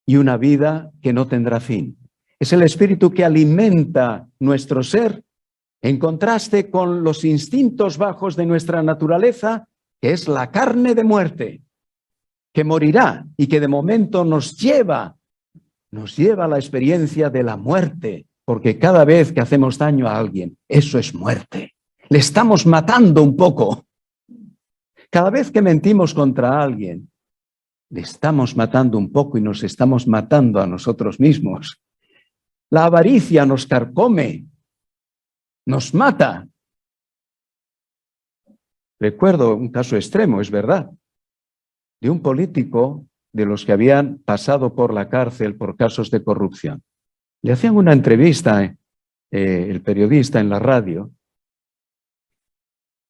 y una vida que no tendrá fin. Es el Espíritu que alimenta nuestro ser en contraste con los instintos bajos de nuestra naturaleza, que es la carne de muerte, que morirá y que de momento nos lleva a la experiencia de la muerte, porque cada vez que hacemos daño a alguien, eso es muerte. Le estamos matando un poco. Cada vez que mentimos contra alguien, le estamos matando un poco y nos estamos matando a nosotros mismos. La avaricia nos carcome, nos mata. Recuerdo un caso extremo, es verdad, de un político de los que habían pasado por la cárcel por casos de corrupción. Le hacían una entrevista el periodista en la radio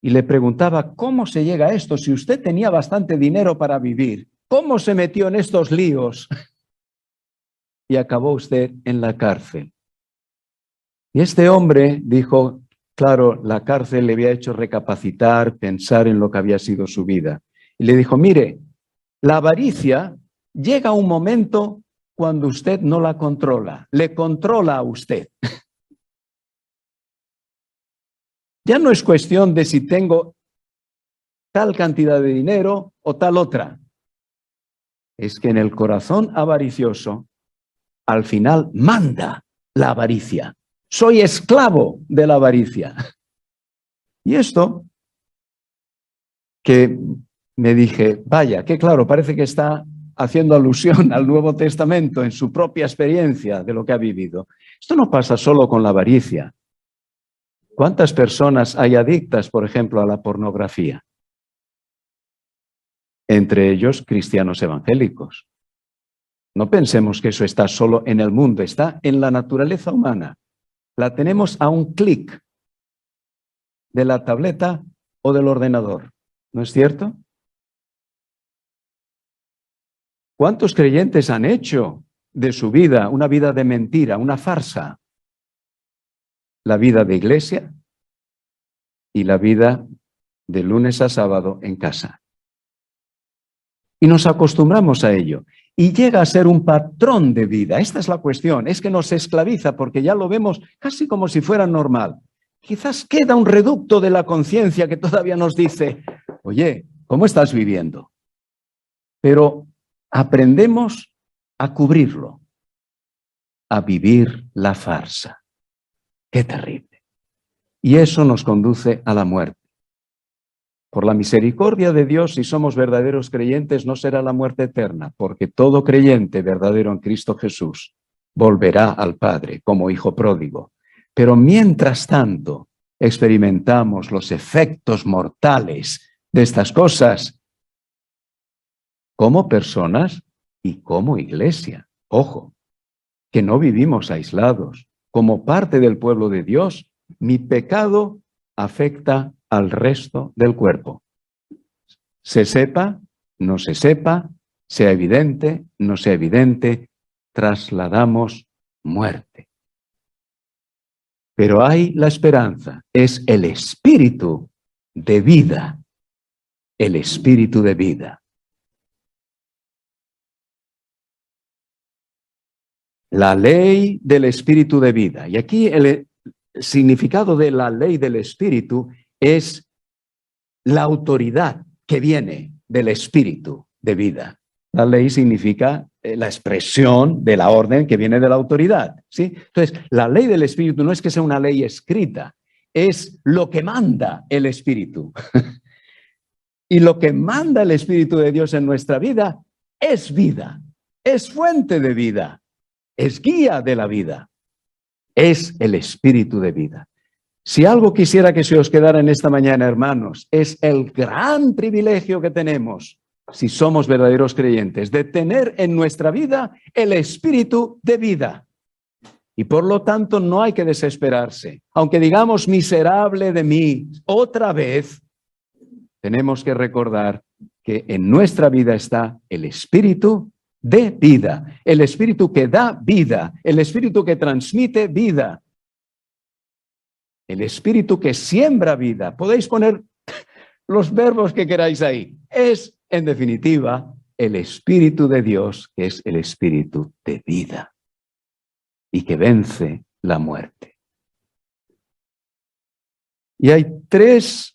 y le preguntaba, ¿cómo se llega a esto? Si usted tenía bastante dinero para vivir, ¿cómo se metió en estos líos? Y acabó usted en la cárcel. Y este hombre dijo, claro, la cárcel le había hecho recapacitar, pensar en lo que había sido su vida. Y le dijo, mire, la avaricia llega a un momento cuando usted no la controla, le controla a usted. Ya no es cuestión de si tengo tal cantidad de dinero o tal otra. Es que en el corazón avaricioso, al final manda la avaricia. Soy esclavo de la avaricia. Y esto que me dije, vaya, que claro, parece que está haciendo alusión al Nuevo Testamento en su propia experiencia de lo que ha vivido. Esto no pasa solo con la avaricia. ¿Cuántas personas hay adictas, por ejemplo, a la pornografía? Entre ellos, cristianos evangélicos. No pensemos que eso está solo en el mundo, está en la naturaleza humana. La tenemos a un clic de la tableta o del ordenador. ¿No es cierto? ¿Cuántos creyentes han hecho de su vida una vida de mentira, una farsa? La vida de iglesia y la vida de lunes a sábado en casa. Y nos acostumbramos a ello. Y llega a ser un patrón de vida. Esta es la cuestión, es que nos esclaviza porque ya lo vemos casi como si fuera normal. Quizás queda un reducto de la conciencia que todavía nos dice, oye, ¿cómo estás viviendo? Pero aprendemos a cubrirlo, a vivir la farsa. ¡Qué terrible! Y eso nos conduce a la muerte. Por la misericordia de Dios, si somos verdaderos creyentes, no será la muerte eterna, porque todo creyente verdadero en Cristo Jesús volverá al Padre como hijo pródigo. Pero mientras tanto, experimentamos los efectos mortales de estas cosas como personas y como iglesia. Ojo, que no vivimos aislados. Como parte del pueblo de Dios, mi pecado afecta al resto del cuerpo. Se sepa, no se sepa, sea evidente, no sea evidente, trasladamos muerte. Pero hay la esperanza, es el espíritu de vida, el espíritu de vida. La ley del espíritu de vida. Y aquí el significado de la ley del espíritu es la autoridad que viene del espíritu de vida. La ley significa la expresión de la orden que viene de la autoridad, ¿sí? Entonces, la ley del espíritu no es que sea una ley escrita, es lo que manda el espíritu. Y lo que manda el Espíritu de Dios en nuestra vida, es fuente de vida, es guía de la vida, es el Espíritu de vida. Si algo quisiera que se os quedara en esta mañana, hermanos, es el gran privilegio que tenemos, si somos verdaderos creyentes, de tener en nuestra vida el Espíritu de vida. Y por lo tanto no hay que desesperarse. Aunque digamos miserable de mí otra vez, tenemos que recordar que en nuestra vida está el Espíritu de vida, el Espíritu que da vida, el Espíritu que transmite vida, el Espíritu que siembra vida. Podéis poner los verbos que queráis ahí. Es, en definitiva, el Espíritu de Dios, que es el Espíritu de vida y que vence la muerte. Y hay 3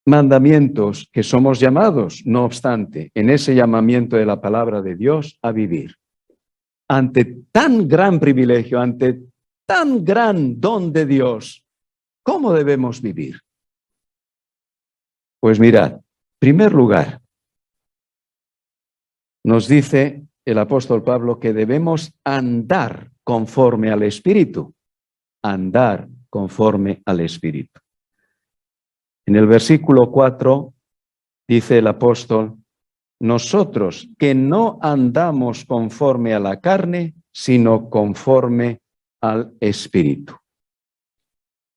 mandamientos que somos llamados, no obstante, en ese llamamiento de la palabra de Dios a vivir. Ante tan gran privilegio, ante tan gran don de Dios, ¿cómo debemos vivir? Pues mirad, en primer lugar, nos dice el apóstol Pablo que debemos andar conforme al Espíritu, andar conforme al Espíritu. En el versículo 4 dice el apóstol, nosotros que no andamos conforme a la carne, sino conforme al Espíritu.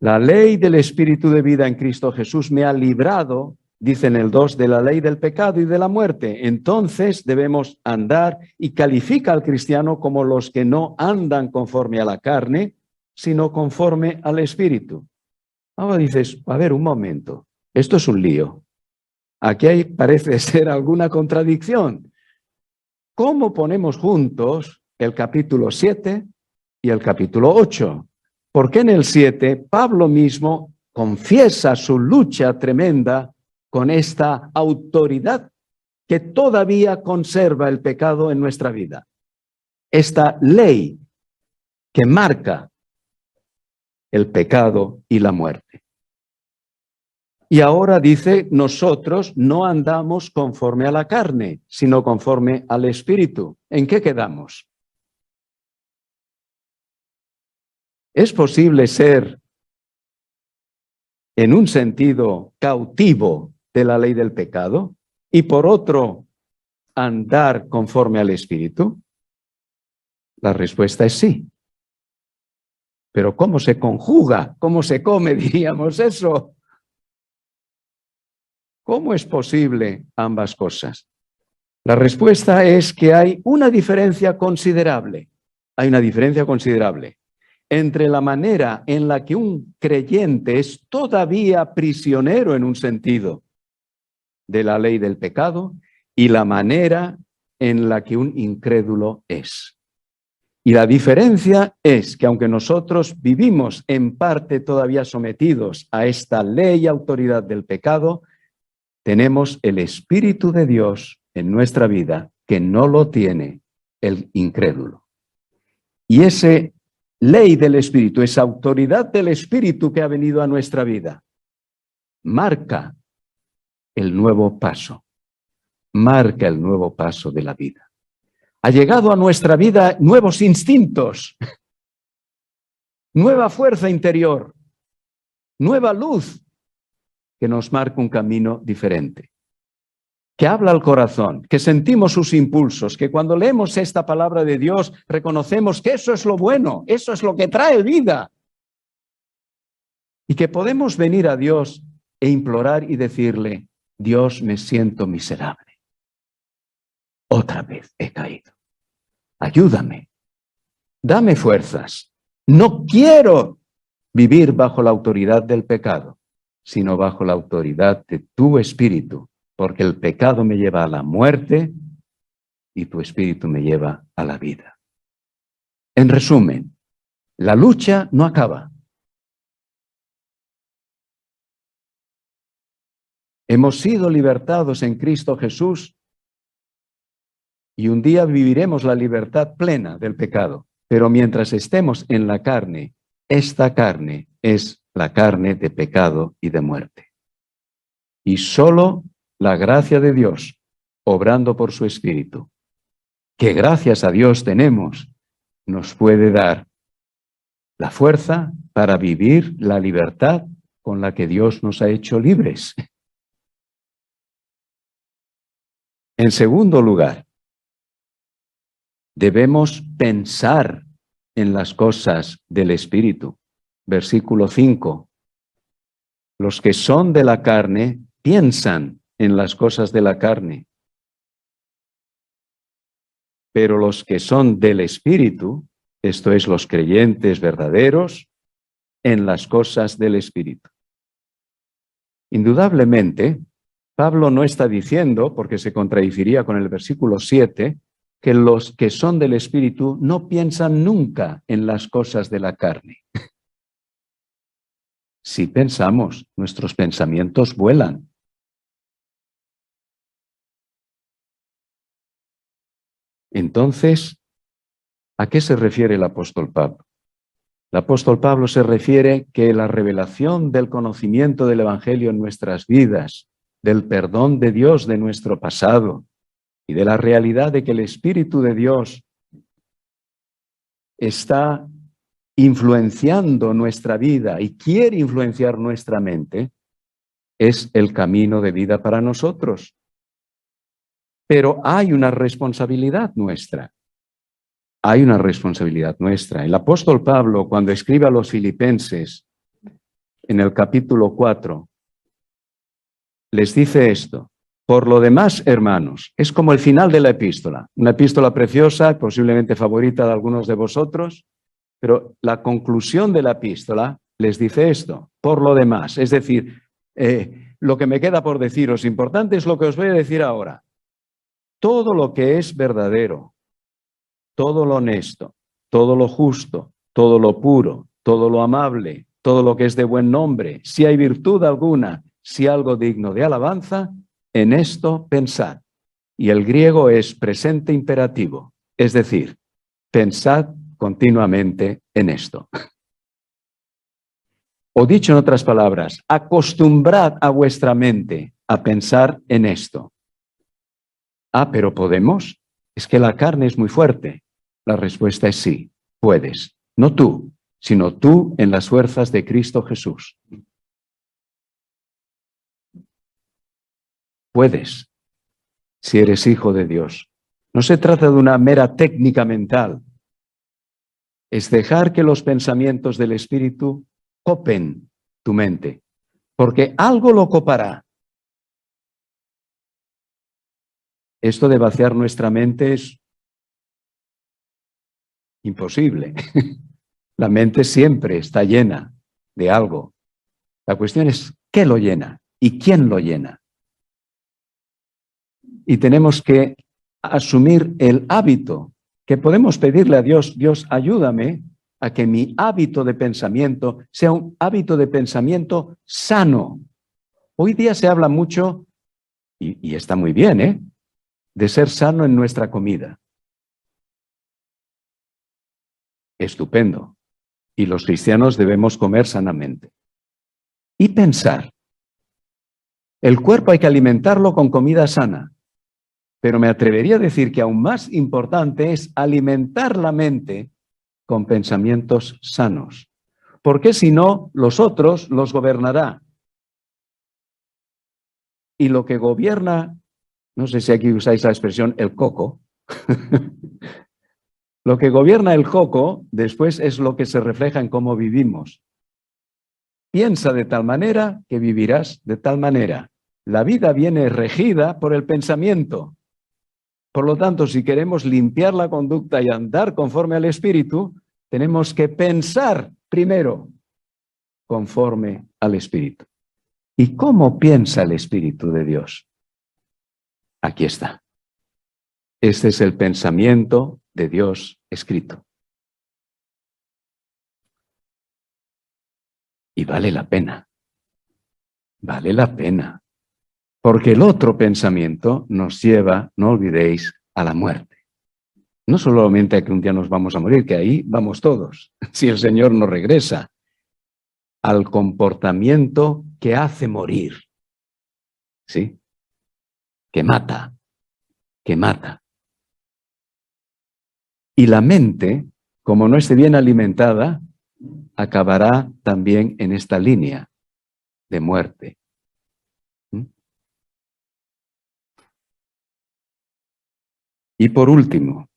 La ley del Espíritu de vida en Cristo Jesús me ha librado, dice en el 2, de la ley del pecado y de la muerte. Entonces debemos andar, y califica al cristiano como los que no andan conforme a la carne, sino conforme al Espíritu. Ahora dices, a ver, un momento, esto es un lío. Aquí parece ser alguna contradicción. ¿Cómo ponemos juntos el capítulo 7 y el capítulo 8? Porque en el 7 Pablo mismo confiesa su lucha tremenda con esta autoridad que todavía conserva el pecado en nuestra vida. Esta ley que marca el pecado y la muerte. Y ahora dice, nosotros no andamos conforme a la carne, sino conforme al Espíritu. ¿En qué quedamos? ¿Es posible ser, en un sentido, cautivo de la ley del pecado y por otro, andar conforme al Espíritu? La respuesta es sí. Pero ¿cómo se conjuga? ¿Cómo se come, diríamos eso? ¿Cómo es posible ambas cosas? La respuesta es que hay una diferencia considerable. Hay una diferencia considerable entre la manera en la que un creyente es todavía prisionero en un sentido de la ley del pecado y la manera en la que un incrédulo es. Y la diferencia es que aunque nosotros vivimos en parte todavía sometidos a esta ley y autoridad del pecado, tenemos el Espíritu de Dios en nuestra vida que no lo tiene el incrédulo. Y esa ley del Espíritu, esa autoridad del Espíritu que ha venido a nuestra vida, marca el nuevo paso, marca el nuevo paso de la vida. Ha llegado a nuestra vida nuevos instintos, nueva fuerza interior, nueva luz que nos marca un camino diferente, que habla al corazón, que sentimos sus impulsos, que cuando leemos esta palabra de Dios reconocemos que eso es lo bueno, eso es lo que trae vida. Y que podemos venir a Dios e implorar y decirle, Dios, me siento miserable. Otra vez he caído. Ayúdame. Dame fuerzas. No quiero vivir bajo la autoridad del pecado, sino bajo la autoridad de tu Espíritu, porque el pecado me lleva a la muerte y tu Espíritu me lleva a la vida. En resumen, la lucha no acaba. Hemos sido libertados en Cristo Jesús y un día viviremos la libertad plena del pecado. Pero mientras estemos en la carne, esta carne es la carne de pecado y de muerte. Y solo la gracia de Dios obrando por su Espíritu, que gracias a Dios tenemos, nos puede dar la fuerza para vivir la libertad con la que Dios nos ha hecho libres. En segundo lugar, debemos pensar en las cosas del Espíritu. Versículo 5. Los que son de la carne piensan en las cosas de la carne, pero los que son del Espíritu, esto es, los creyentes verdaderos, en las cosas del Espíritu. Indudablemente, Pablo no está diciendo, porque se contradeciría con el versículo 7, que los que son del Espíritu no piensan nunca en las cosas de la carne. Si pensamos, nuestros pensamientos vuelan. Entonces, ¿a qué se refiere el apóstol Pablo? El apóstol Pablo se refiere que la revelación del conocimiento del Evangelio en nuestras vidas, del perdón de Dios de nuestro pasado y de la realidad de que el Espíritu de Dios está influenciando nuestra vida y quiere influenciar nuestra mente, es el camino de vida para nosotros. Pero hay una responsabilidad nuestra. Hay una responsabilidad nuestra. El apóstol Pablo, cuando escribe a los filipenses, en el capítulo 4, les dice esto: por lo demás, hermanos, es como el final de la epístola, una epístola preciosa, posiblemente favorita de algunos de vosotros, pero la conclusión de la epístola les dice esto: por lo demás, es decir, lo que me queda por deciros importante es lo que os voy a decir ahora. Todo lo que es verdadero, todo lo honesto, todo lo justo, todo lo puro, todo lo amable, todo lo que es de buen nombre, si hay virtud alguna, si algo digno de alabanza, en esto pensad. Y el griego es presente imperativo, es decir, pensad continuamente en esto. O dicho en otras palabras, acostumbrad a vuestra mente a pensar en esto. Ah, pero ¿podemos? Es que la carne es muy fuerte. La respuesta es sí, puedes. No tú, sino tú en las fuerzas de Cristo Jesús. Puedes, si eres hijo de Dios. No se trata de una mera técnica mental. Es dejar que los pensamientos del Espíritu copen tu mente, porque algo lo copará. Esto de vaciar nuestra mente es imposible. La mente siempre está llena de algo. La cuestión es ¿qué lo llena y quién lo llena? Y tenemos que asumir el hábito que podemos pedirle a Dios: Dios, ayúdame a que mi hábito de pensamiento sea un hábito de pensamiento sano. Hoy día se habla mucho, y está muy bien, de ser sano en nuestra comida. Estupendo. Y los cristianos debemos comer sanamente. Y pensar. El cuerpo hay que alimentarlo con comida sana. Pero me atrevería a decir que aún más importante es alimentar la mente con pensamientos sanos. Porque si no, los otros los gobernará. Y lo que gobierna, no sé si aquí usáis la expresión el coco, lo que gobierna el coco después es lo que se refleja en cómo vivimos. Piensa de tal manera que vivirás de tal manera. La vida viene regida por el pensamiento. Por lo tanto, si queremos limpiar la conducta y andar conforme al Espíritu, tenemos que pensar primero conforme al Espíritu. ¿Y cómo piensa el Espíritu de Dios? Aquí está. Este es el pensamiento de Dios escrito. Y vale la pena. Vale la pena. Porque el otro pensamiento nos lleva, no olvidéis, a la muerte. No solamente a que un día nos vamos a morir, que ahí vamos todos, si el Señor nos regresa, al comportamiento que hace morir. ¿Sí? que mata, que mata. Y la mente, como no esté bien alimentada, acabará también en esta línea de muerte. Y por último,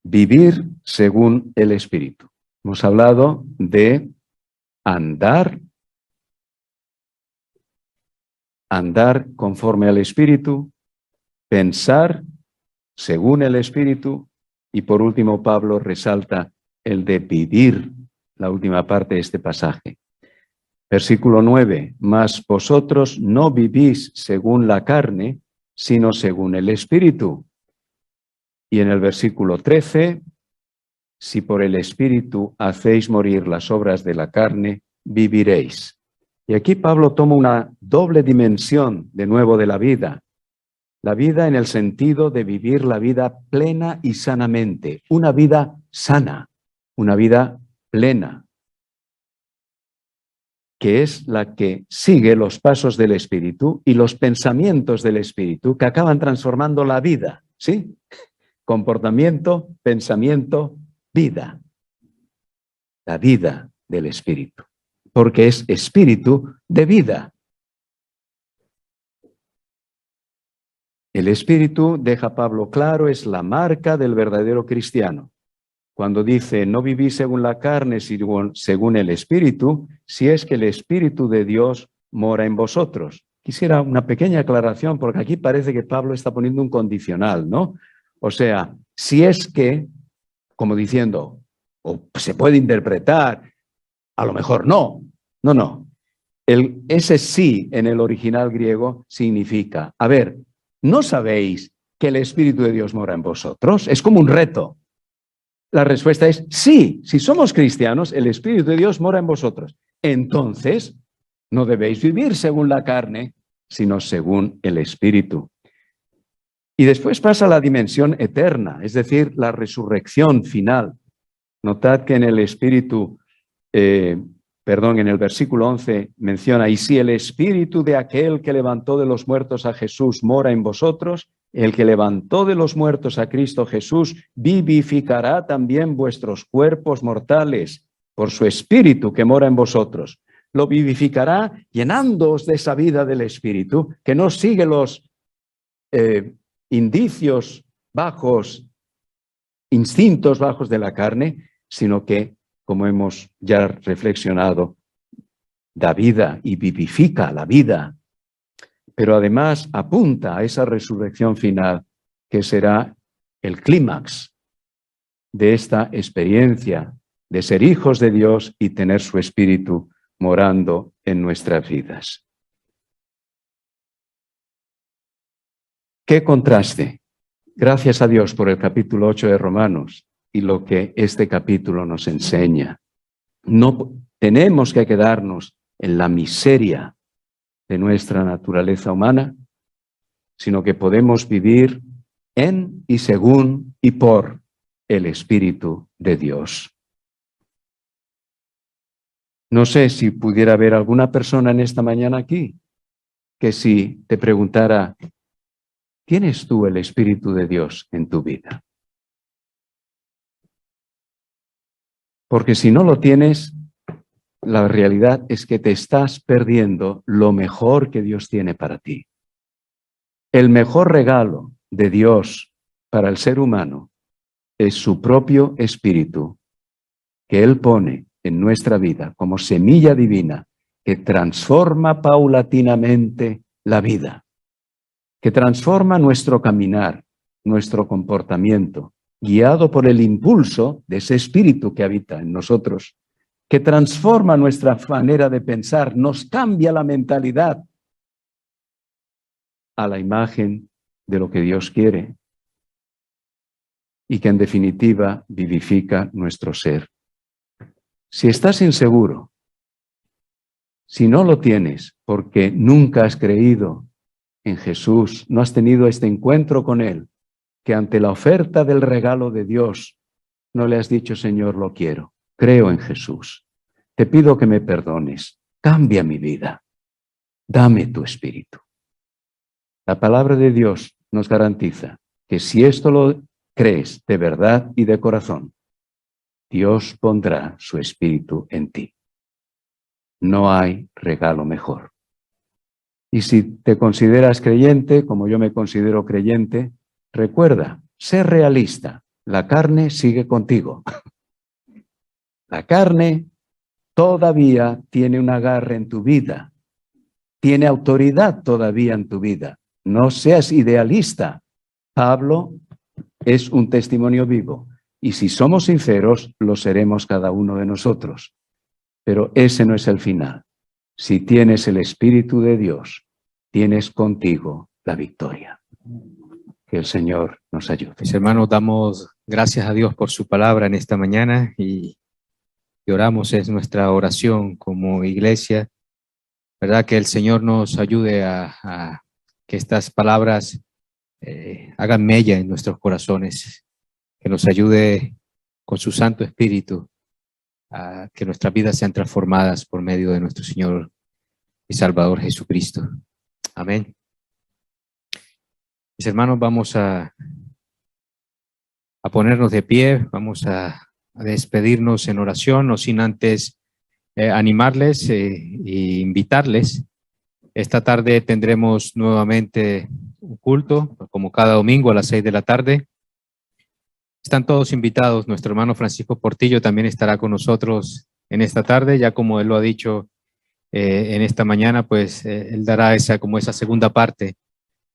vivir según el Espíritu. Hemos hablado de andar conforme al Espíritu, pensar según el Espíritu, y por último Pablo resalta el de vivir, la última parte de este pasaje. Versículo 9, mas vosotros no vivís según la carne, sino según el Espíritu. Y en el versículo 13, si por el Espíritu hacéis morir las obras de la carne, viviréis. Y aquí Pablo toma una doble dimensión de nuevo de la vida. La vida en el sentido de vivir la vida plena y sanamente. Una vida sana, una vida plena, que es la que sigue los pasos del Espíritu y los pensamientos del Espíritu que acaban transformando la vida, ¿sí? Comportamiento, pensamiento, vida. La vida del Espíritu, porque es espíritu de vida. El Espíritu, deja Pablo claro, es la marca del verdadero cristiano. Cuando dice, no vivís según la carne, sino según el Espíritu, si es que el Espíritu de Dios mora en vosotros. Quisiera una pequeña aclaración, porque aquí parece que Pablo está poniendo un condicional, ¿no? O sea, si es que, como diciendo, o se puede interpretar, a lo mejor no. No. Ese sí en el original griego significa, a ver, ¿no sabéis que el Espíritu de Dios mora en vosotros? Es como un reto. La respuesta es sí, si somos cristianos, el Espíritu de Dios mora en vosotros. Entonces, no debéis vivir según la carne, sino según el Espíritu. Y después pasa la dimensión eterna, es decir, la resurrección final. Notad que en el Espíritu, en el versículo 11 menciona, y si el Espíritu de aquel que levantó de los muertos a Jesús mora en vosotros, el que levantó de los muertos a Cristo Jesús vivificará también vuestros cuerpos mortales por su Espíritu que mora en vosotros. Lo vivificará llenándoos de esa vida del Espíritu, que no sigue los indicios bajos, instintos bajos de la carne, sino que, como hemos ya reflexionado, da vida y vivifica la vida, pero además apunta a esa resurrección final que será el clímax de esta experiencia de ser hijos de Dios y tener su Espíritu morando en nuestras vidas. ¡Qué contraste! Gracias a Dios por el capítulo 8 de Romanos y lo que este capítulo nos enseña. No tenemos que quedarnos en la miseria de nuestra naturaleza humana, sino que podemos vivir en y según y por el Espíritu de Dios. No sé si pudiera haber alguna persona en esta mañana aquí que si te preguntara, ¿tienes tú el Espíritu de Dios en tu vida? Porque si no lo tienes, la realidad es que te estás perdiendo lo mejor que Dios tiene para ti. El mejor regalo de Dios para el ser humano es su propio Espíritu, que Él pone en nuestra vida como semilla divina que transforma paulatinamente la vida, que transforma nuestro caminar, nuestro comportamiento, guiado por el impulso de ese Espíritu que habita en nosotros, que transforma nuestra manera de pensar, nos cambia la mentalidad a la imagen de lo que Dios quiere y que en definitiva vivifica nuestro ser. Si estás inseguro, si no lo tienes porque nunca has creído en Jesús, no has tenido este encuentro con Él, que ante la oferta del regalo de Dios no le has dicho, Señor, lo quiero, creo en Jesús, te pido que me perdones, cambia mi vida, dame tu Espíritu. La palabra de Dios nos garantiza que si esto lo crees de verdad y de corazón, Dios pondrá su espíritu en ti. No hay regalo mejor. Y si te consideras creyente, como yo me considero creyente, recuerda, sé realista. La carne sigue contigo. La carne todavía tiene un agarre en tu vida. Tiene autoridad todavía en tu vida. No seas idealista. Pablo es un testimonio vivo. Y si somos sinceros, lo seremos cada uno de nosotros. Pero ese no es el final. Si tienes el Espíritu de Dios, tienes contigo la victoria. Que el Señor nos ayude. Mis hermanos, damos gracias a Dios por su palabra en esta mañana y oramos, es nuestra oración como iglesia, ¿verdad? Que el Señor nos ayude a que estas palabras hagan mella en nuestros corazones, que nos ayude con su Santo Espíritu a que nuestras vidas sean transformadas por medio de nuestro Señor y Salvador Jesucristo. Amén. Mis hermanos, vamos a ponernos de pie, vamos a despedirnos en oración, no sin antes animarles e invitarles. Esta tarde tendremos nuevamente un culto, como cada domingo a las 6 de la tarde. Están todos invitados. Nuestro hermano Francisco Portillo también estará con nosotros en esta tarde, ya como él lo ha dicho en esta mañana, pues él dará esa segunda parte,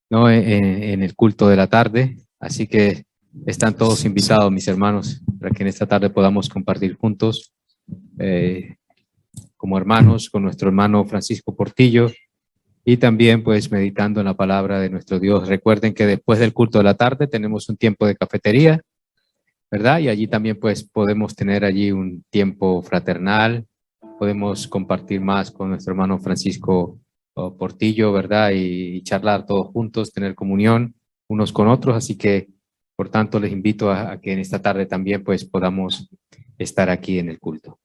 ¿no? En el culto de la tarde. Así que están todos invitados, mis hermanos, para que en esta tarde podamos compartir juntos como hermanos con nuestro hermano Francisco Portillo y también pues meditando en la palabra de nuestro Dios. Recuerden que después del culto de la tarde tenemos un tiempo de cafetería, ¿verdad? Y allí también pues podemos tener allí un tiempo fraternal, podemos compartir más con nuestro hermano Francisco Portillo, ¿verdad? Y charlar todos juntos, tener comunión unos con otros. Así que, por tanto, les invito a que en esta tarde también pues podamos estar aquí en el culto.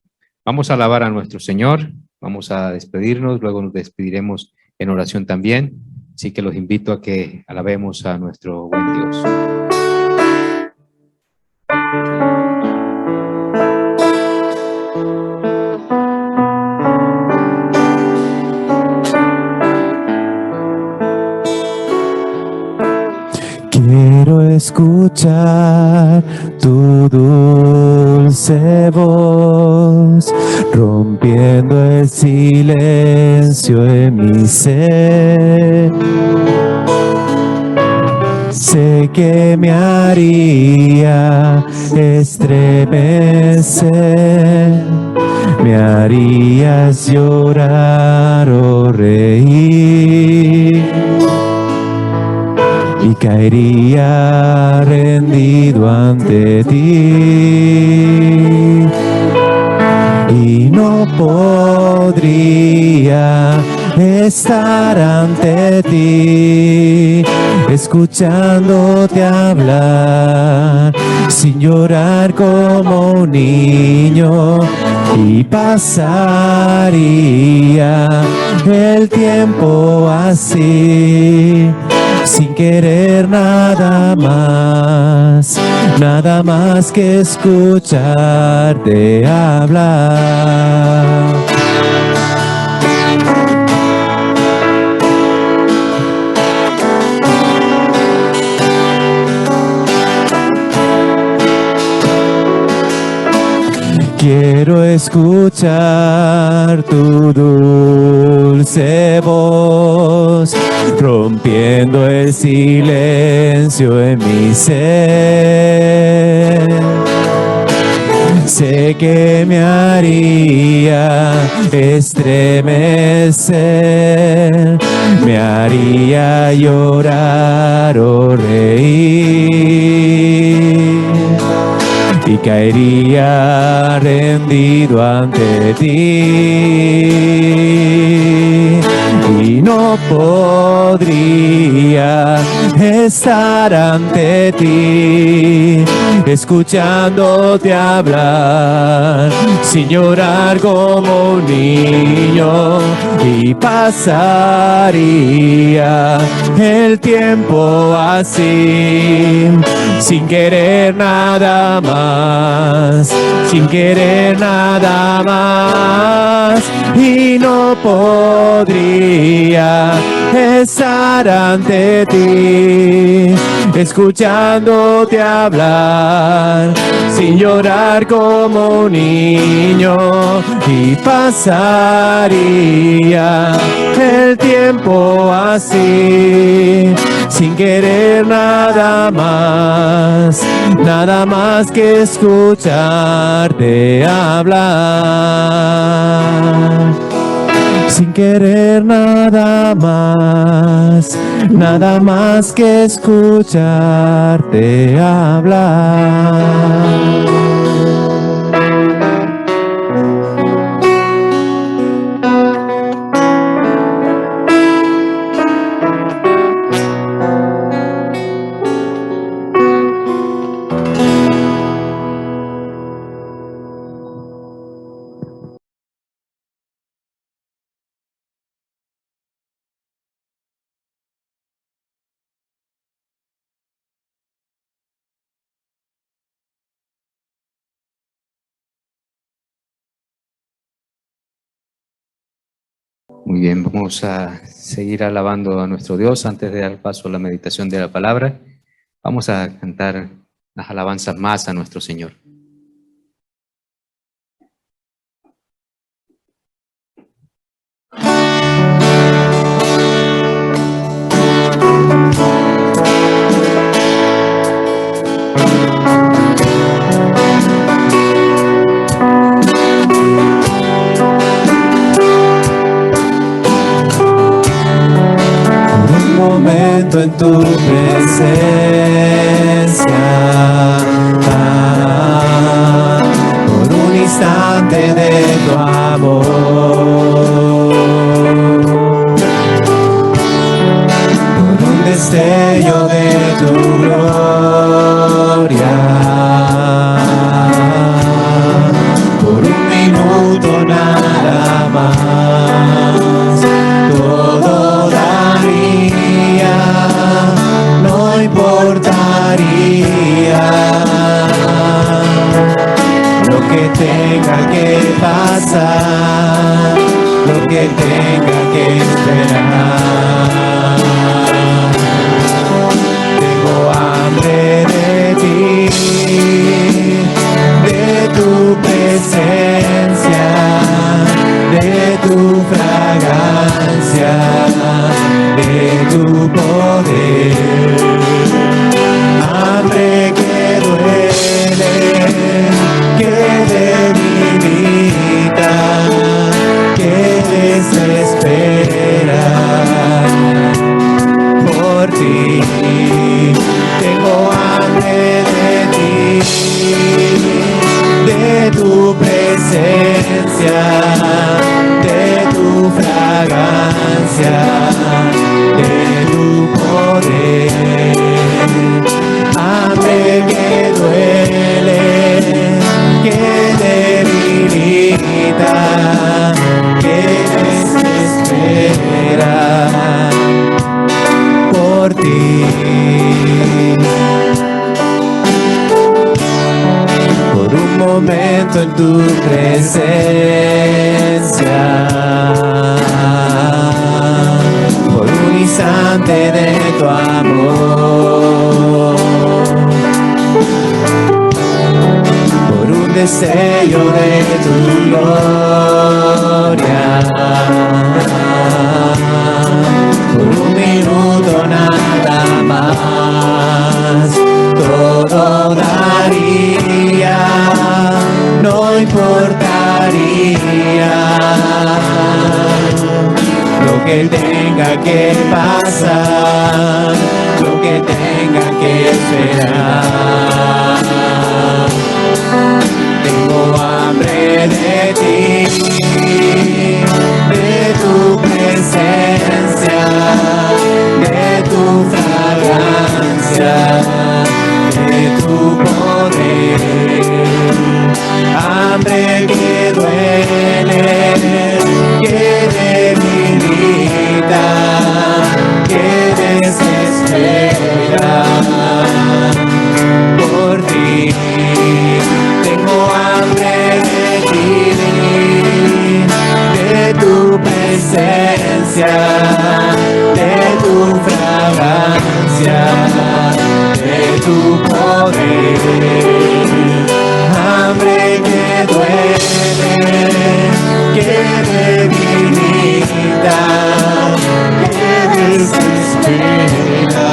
Vamos a alabar a nuestro Señor, vamos a despedirnos, luego nos despediremos en oración también. Así que los invito a que alabemos a nuestro buen Dios. Quiero escuchar tu dulce voz, rompiendo el silencio en mi ser. Sé que me haría estremecer, me harías llorar o reír. Y caería rendido ante ti, y no podría estar ante ti, escuchándote hablar, sin llorar como un niño, y pasaría el tiempo así, sin querer nada más que escucharte hablar. Quiero escuchar tu dulce voz, rompiendo el silencio en mi ser. Sé que me haría estremecer, me haría llorar o reír, y caería rendido ante ti, y no podría estar ante ti, escuchándote hablar, sin llorar como un niño, y pasaría el tiempo así, sin querer nada más, sin querer nada más, y no podría estar ante ti, escuchándote hablar, sin llorar como un niño, y pasaría el tiempo así, sin querer nada más que escucharte hablar, sin querer nada más que escucharte hablar. Muy bien, vamos a seguir alabando a nuestro Dios. Antes de dar paso a la meditación de la palabra, vamos a cantar las alabanzas más a nuestro Señor. En tu presencia, por un instante de tu amor, por un destello de tu gloria, por un minuto nada más, todo daría, no importaría lo que tenga que pasar, lo que tenga que esperar. Tengo hambre de ti, de tu presencia, de tu fragancia, de tu poder. Hambre que duele, que debilita, que desespera. Por ti, tengo hambre de ti, de tu presencia, de tu fragancia, de tu poder. Hambre que duele, que debilita, que desespera. Por ti, por un momento en tu presencia, por un instante de tu amor, por un destello de tu gloria, por un minuto nada más, todo daría, no importaría lo que tenga que pasar, lo que tenga que esperar. Tengo hambre de ti, de tu presencia, de tu fragancia, tu poder, hambre que duele, que debilita, que desespera.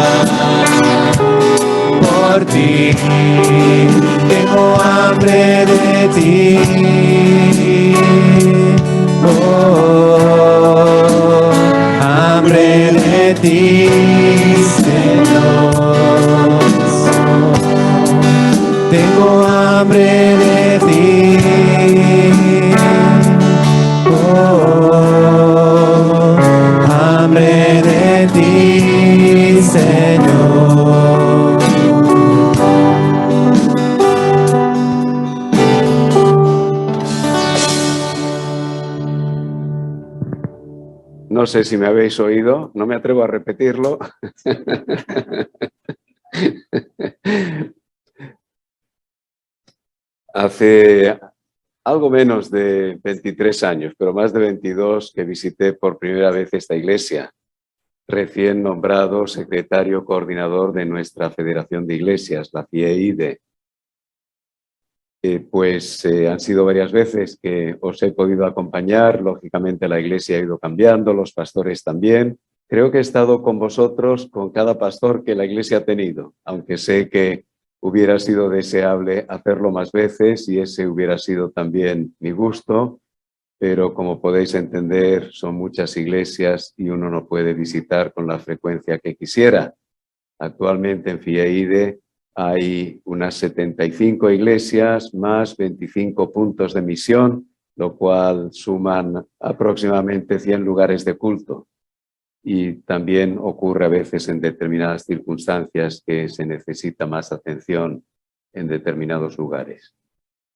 Por ti, tengo hambre de ti. Oh, hambre de ti, Señor. Tengo hambre de ti. Oh, hambre de ti, Señor. No sé si me habéis oído, no me atrevo a repetirlo. Hace algo menos de 23 años, pero más de 22, que visité por primera vez esta iglesia, recién nombrado secretario coordinador de nuestra Federación de Iglesias, la FIEIDE. Han sido varias veces que os he podido acompañar. Lógicamente la iglesia ha ido cambiando, los pastores también. Creo que he estado con vosotros, con cada pastor que la iglesia ha tenido, aunque sé que hubiera sido deseable hacerlo más veces y ese hubiera sido también mi gusto, pero como podéis entender son muchas iglesias y uno no puede visitar con la frecuencia que quisiera. Actualmente en FIEIDE hay unas 75 iglesias más 25 puntos de misión, lo cual suman aproximadamente 100 lugares de culto. Y también ocurre a veces en determinadas circunstancias que se necesita más atención en determinados lugares.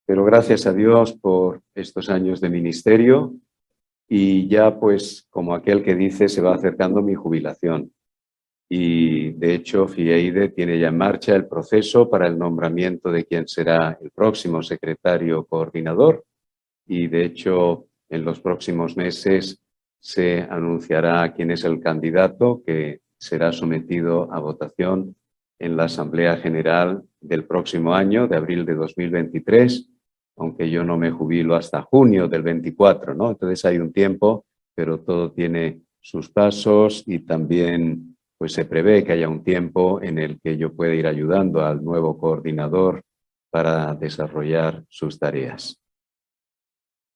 Pero gracias a Dios por estos años de ministerio y ya pues como aquel que dice se va acercando mi jubilación. Y de hecho FIEIDE tiene ya en marcha el proceso para el nombramiento de quien será el próximo secretario coordinador y de hecho en los próximos meses se anunciará quién es el candidato que será sometido a votación en la Asamblea General del próximo año, de abril de 2023, aunque yo no me jubilo hasta junio del 24, ¿no? Entonces hay un tiempo, pero todo tiene sus pasos y también pues se prevé que haya un tiempo en el que yo pueda ir ayudando al nuevo coordinador para desarrollar sus tareas.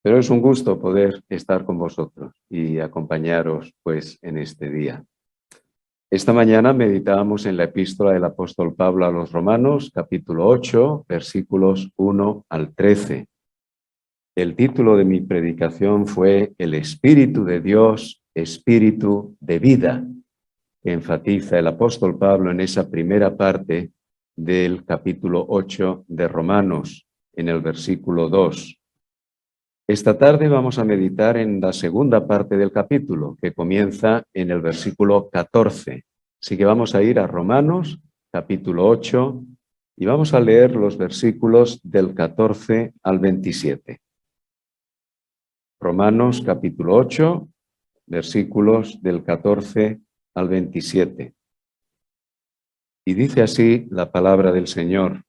Pero es un gusto poder estar con vosotros y acompañaros pues en este día. Esta mañana meditábamos en la epístola del apóstol Pablo a los Romanos, capítulo 8, versículos 1 al 13. El título de mi predicación fue El Espíritu de Dios, Espíritu de vida, que enfatiza el apóstol Pablo en esa primera parte del capítulo 8 de Romanos, en el versículo 2. Esta tarde vamos a meditar en la segunda parte del capítulo, que comienza en el versículo 14. Así que vamos a ir a Romanos, capítulo 8, y vamos a leer los versículos del 14 al 27. Romanos, capítulo 8, versículos del 14 al 27. Y dice así la palabra del Señor.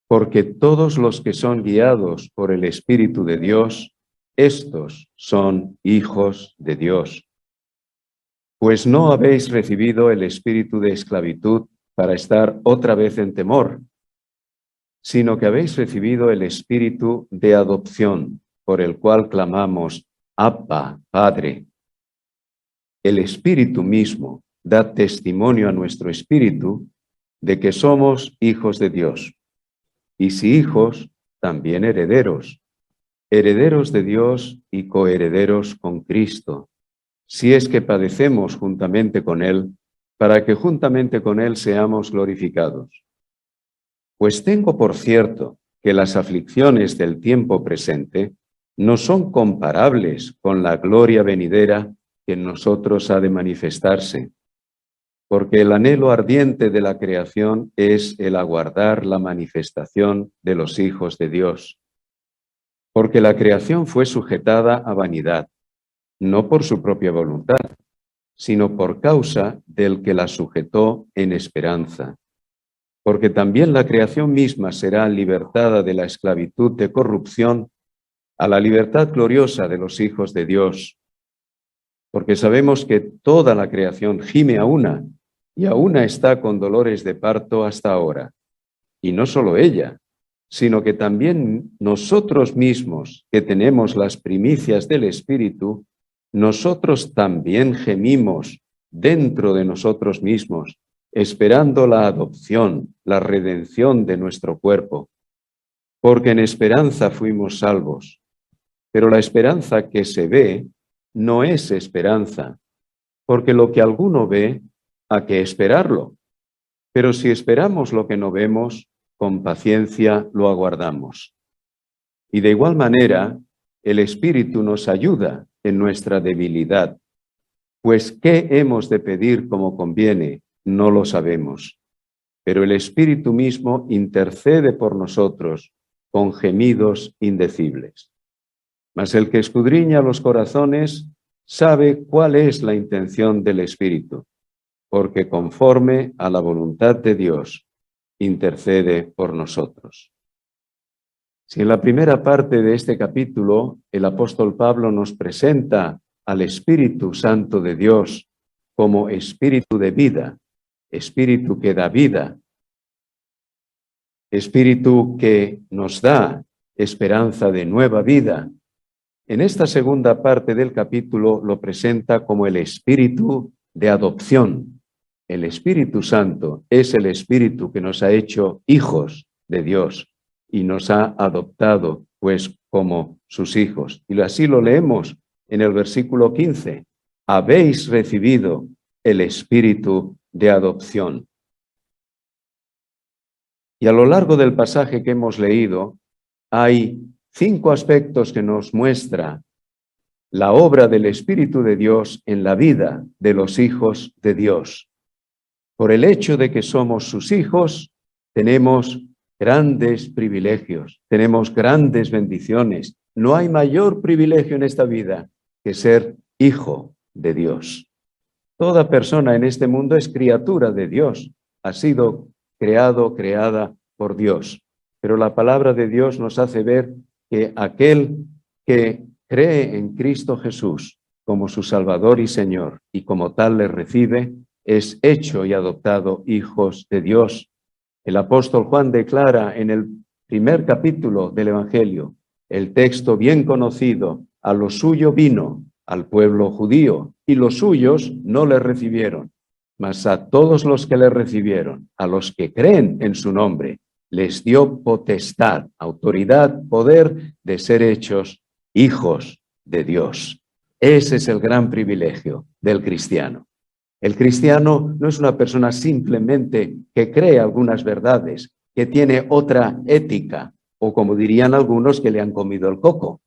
Porque todos los que son guiados por el Espíritu de Dios, estos son hijos de Dios. Pues no habéis recibido el espíritu de esclavitud para estar otra vez en temor, sino que habéis recibido el espíritu de adopción, por el cual clamamos, Abba, Padre. El Espíritu mismo da testimonio a nuestro espíritu de que somos hijos de Dios. Y si hijos, también herederos, herederos de Dios y coherederos con Cristo, si es que padecemos juntamente con Él, para que juntamente con Él seamos glorificados. Pues tengo por cierto que las aflicciones del tiempo presente no son comparables con la gloria venidera que en nosotros ha de manifestarse, porque el anhelo ardiente de la creación es el aguardar la manifestación de los hijos de Dios. Porque la creación fue sujetada a vanidad, no por su propia voluntad, sino por causa del que la sujetó en esperanza, porque también la creación misma será libertada de la esclavitud de corrupción a la libertad gloriosa de los hijos de Dios. Porque sabemos que toda la creación gime a una, y a una está con dolores de parto hasta ahora. Y no solo ella, sino que también nosotros mismos, que tenemos las primicias del Espíritu, nosotros también gemimos dentro de nosotros mismos, esperando la adopción, la redención de nuestro cuerpo. Porque en esperanza fuimos salvos. Pero la esperanza que se ve no es esperanza, porque lo que alguno ve, ¿a qué esperarlo? Pero si esperamos lo que no vemos, con paciencia lo aguardamos. Y de igual manera, el Espíritu nos ayuda en nuestra debilidad, pues ¿qué hemos de pedir como conviene? No lo sabemos. Pero el Espíritu mismo intercede por nosotros con gemidos indecibles. Mas el que escudriña los corazones sabe cuál es la intención del Espíritu, porque conforme a la voluntad de Dios, intercede por nosotros. Si en la primera parte de este capítulo el apóstol Pablo nos presenta al Espíritu Santo de Dios como Espíritu de vida, Espíritu que da vida, Espíritu que nos da esperanza de nueva vida, en esta segunda parte del capítulo lo presenta como el Espíritu de adopción. El Espíritu Santo es el Espíritu que nos ha hecho hijos de Dios y nos ha adoptado, pues, como sus hijos. Y así lo leemos en el versículo 15. Habéis recibido el Espíritu de adopción. Y a lo largo del pasaje que hemos leído, hay 5 aspectos que nos muestra la obra del Espíritu de Dios en la vida de los hijos de Dios. Por el hecho de que somos sus hijos, tenemos grandes privilegios, tenemos grandes bendiciones. No hay mayor privilegio en esta vida que ser hijo de Dios. Toda persona en este mundo es criatura de Dios, ha sido creada por Dios. Pero la palabra de Dios nos hace ver que aquel que cree en Cristo Jesús como su Salvador y Señor y como tal le recibe, es hecho y adoptado hijos de Dios. El apóstol Juan declara en el primer capítulo del Evangelio, el texto bien conocido, a lo suyo vino, al pueblo judío, y los suyos no le recibieron, mas a todos los que le recibieron, a los que creen en su nombre, les dio potestad, autoridad, poder de ser hechos hijos de Dios. Ese es el gran privilegio del cristiano. El cristiano no es una persona simplemente que cree algunas verdades, que tiene otra ética, o como dirían algunos, que le han comido el coco.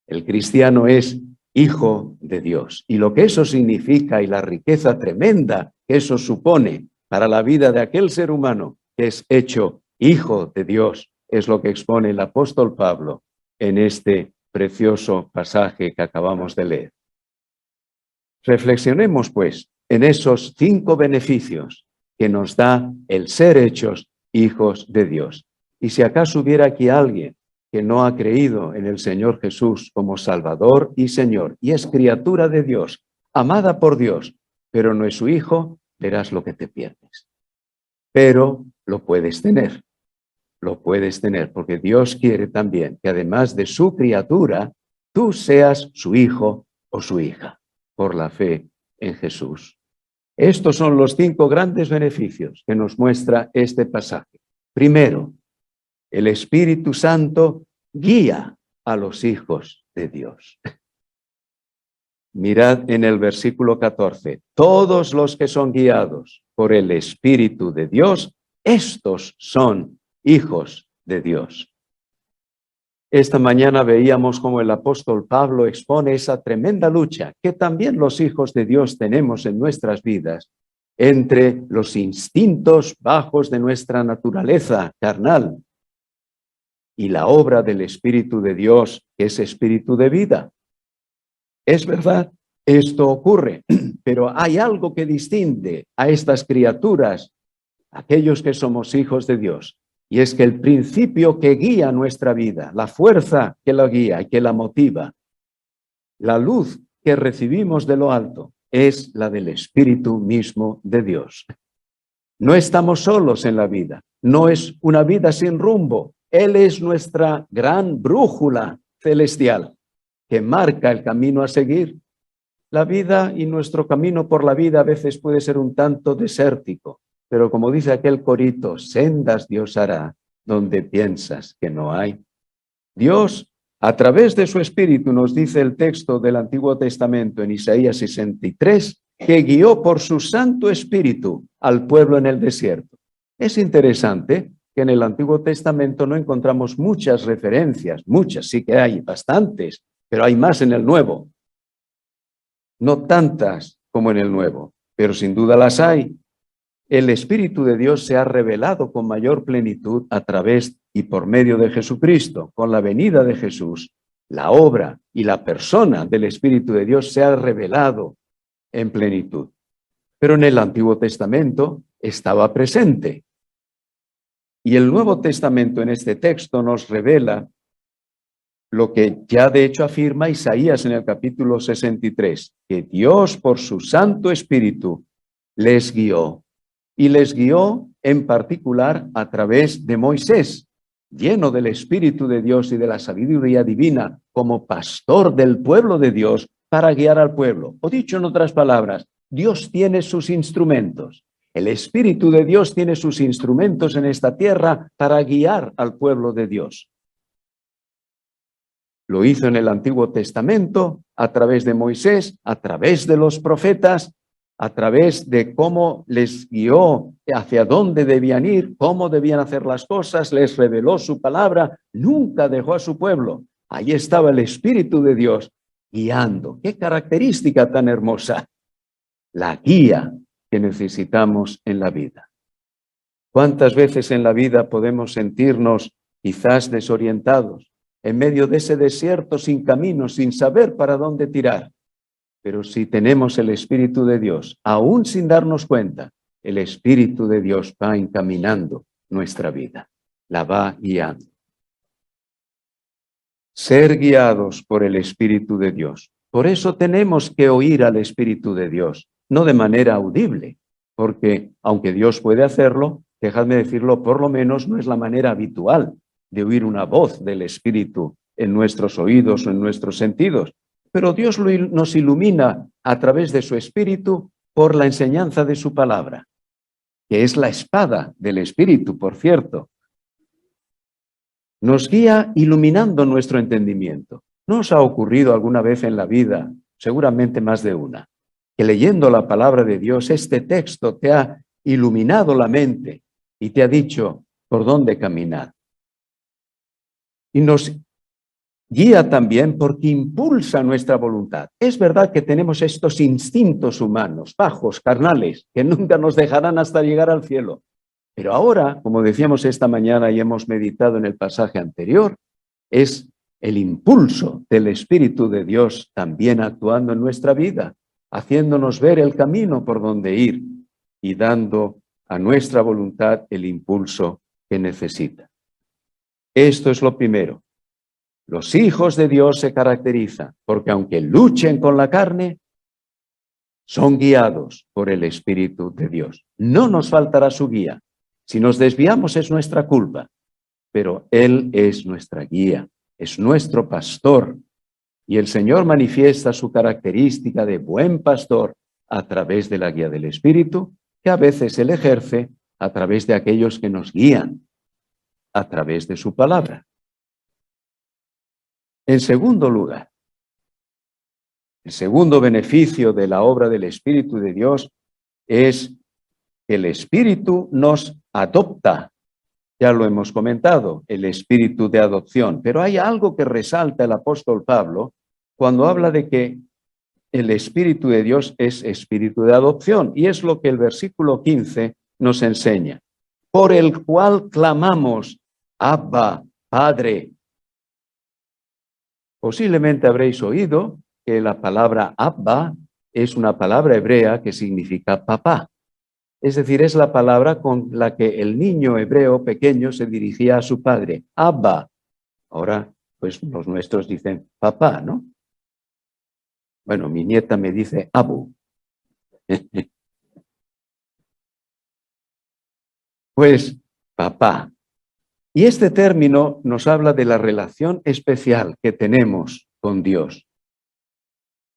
El cristiano es hijo de Dios. Y lo que eso significa y la riqueza tremenda que eso supone para la vida de aquel ser humano que es hecho hijo de Dios, es lo que expone el apóstol Pablo en este precioso pasaje que acabamos de leer. Reflexionemos, pues, en esos 5 beneficios que nos da el ser hechos hijos de Dios. Y si acaso hubiera aquí alguien que no ha creído en el Señor Jesús como Salvador y Señor, y es criatura de Dios, amada por Dios, pero no es su hijo, verás lo que te pierdes. Pero lo puedes tener, porque Dios quiere también que además de su criatura, tú seas su hijo o su hija, por la fe en Jesús. Estos son los 5 grandes beneficios que nos muestra este pasaje. Primero, el Espíritu Santo guía a los hijos de Dios. Mirad en el versículo 14, todos los que son guiados por el Espíritu de Dios, estos son hijos de Dios. Esta mañana veíamos cómo el apóstol Pablo expone esa tremenda lucha que también los hijos de Dios tenemos en nuestras vidas entre los instintos bajos de nuestra naturaleza carnal y la obra del Espíritu de Dios, que es espíritu de vida. Es verdad, esto ocurre, pero hay algo que distingue a estas criaturas aquellos que somos hijos de Dios. Y es que el principio que guía nuestra vida, la fuerza que la guía y que la motiva, la luz que recibimos de lo alto, es la del Espíritu mismo de Dios. No estamos solos en la vida, no es una vida sin rumbo. Él es nuestra gran brújula celestial que marca el camino a seguir. La vida y nuestro camino por la vida a veces puede ser un tanto desértico, pero como dice aquel corito, sendas Dios hará donde piensas que no hay. Dios, a través de su Espíritu, nos dice el texto del Antiguo Testamento en Isaías 63, que guió por su Santo Espíritu al pueblo en el desierto. Es interesante que en el Antiguo Testamento no encontramos muchas referencias, muchas, sí que hay bastantes, pero hay más en el Nuevo. No tantas como en el Nuevo, pero sin duda las hay. El Espíritu de Dios se ha revelado con mayor plenitud a través y por medio de Jesucristo. Con la venida de Jesús, la obra y la persona del Espíritu de Dios se ha revelado en plenitud. Pero en el Antiguo Testamento estaba presente. Y el Nuevo Testamento en este texto nos revela lo que ya de hecho afirma Isaías en el capítulo 63, que Dios por su Santo Espíritu les guió. Y les guió en particular a través de Moisés, lleno del Espíritu de Dios y de la sabiduría divina, como pastor del pueblo de Dios para guiar al pueblo. O dicho en otras palabras, Dios tiene sus instrumentos. El Espíritu de Dios tiene sus instrumentos en esta tierra para guiar al pueblo de Dios. Lo hizo en el Antiguo Testamento, a través de Moisés, a través de los profetas, a través de cómo les guió hacia dónde debían ir, cómo debían hacer las cosas, les reveló su palabra, nunca dejó a su pueblo. Ahí estaba el Espíritu de Dios guiando. ¡Qué característica tan hermosa! La guía que necesitamos en la vida. ¿Cuántas veces en la vida podemos sentirnos quizás desorientados, en medio de ese desierto sin camino, sin saber para dónde tirar? Pero si tenemos el Espíritu de Dios, aún sin darnos cuenta, el Espíritu de Dios va encaminando nuestra vida, la va guiando. Ser guiados por el Espíritu de Dios. Por eso tenemos que oír al Espíritu de Dios, no de manera audible, porque aunque Dios puede hacerlo, dejadme decirlo, por lo menos no es la manera habitual de oír una voz del Espíritu en nuestros oídos o en nuestros sentidos. Pero Dios nos ilumina a través de su Espíritu por la enseñanza de su palabra, que es la espada del Espíritu, por cierto. Nos guía iluminando nuestro entendimiento. ¿No os ha ocurrido alguna vez en la vida, seguramente más de una, que leyendo la palabra de Dios, este texto te ha iluminado la mente y te ha dicho por dónde caminar? Y nos guía también porque impulsa nuestra voluntad. Es verdad que tenemos estos instintos humanos, bajos, carnales, que nunca nos dejarán hasta llegar al cielo. Pero ahora, como decíamos esta mañana y hemos meditado en el pasaje anterior, es el impulso del Espíritu de Dios también actuando en nuestra vida, haciéndonos ver el camino por donde ir y dando a nuestra voluntad el impulso que necesita. Esto es lo primero. Los hijos de Dios se caracterizan porque aunque luchen con la carne, son guiados por el Espíritu de Dios. No nos faltará su guía. Si nos desviamos es nuestra culpa, pero Él es nuestra guía, es nuestro pastor. Y el Señor manifiesta su característica de buen pastor a través de la guía del Espíritu, que a veces Él ejerce a través de aquellos que nos guían, a través de su palabra. En segundo lugar, el segundo beneficio de la obra del Espíritu de Dios es que el Espíritu nos adopta. Ya lo hemos comentado, el espíritu de adopción. Pero hay algo que resalta el apóstol Pablo cuando habla de que el Espíritu de Dios es espíritu de adopción. Y es lo que el versículo 15 nos enseña. Por el cual clamamos, Abba, Padre. Posiblemente habréis oído que la palabra Abba es una palabra hebrea que significa papá. Es decir, es la palabra con la que el niño hebreo pequeño se dirigía a su padre, Abba. Ahora, pues los nuestros dicen papá, ¿no? Bueno, mi nieta me dice Abu. Pues papá. Y este término nos habla de la relación especial que tenemos con Dios.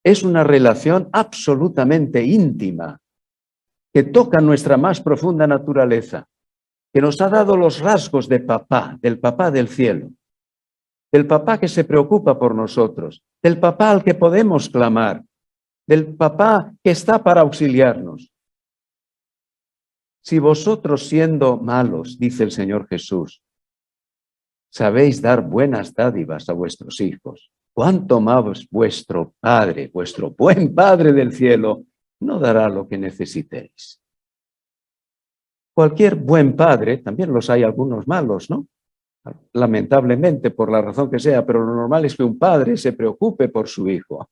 Es una relación absolutamente íntima, que toca nuestra más profunda naturaleza, que nos ha dado los rasgos de papá, del papá del cielo, del papá que se preocupa por nosotros, del papá al que podemos clamar, del papá que está para auxiliarnos. Si vosotros siendo malos, dice el Señor Jesús, sabéis dar buenas dádivas a vuestros hijos, ¿cuánto más vuestro Padre, vuestro buen Padre del cielo, no dará lo que necesitéis? Cualquier buen padre, también los hay algunos malos, ¿no? Lamentablemente, por la razón que sea, pero lo normal es que un padre se preocupe por su hijo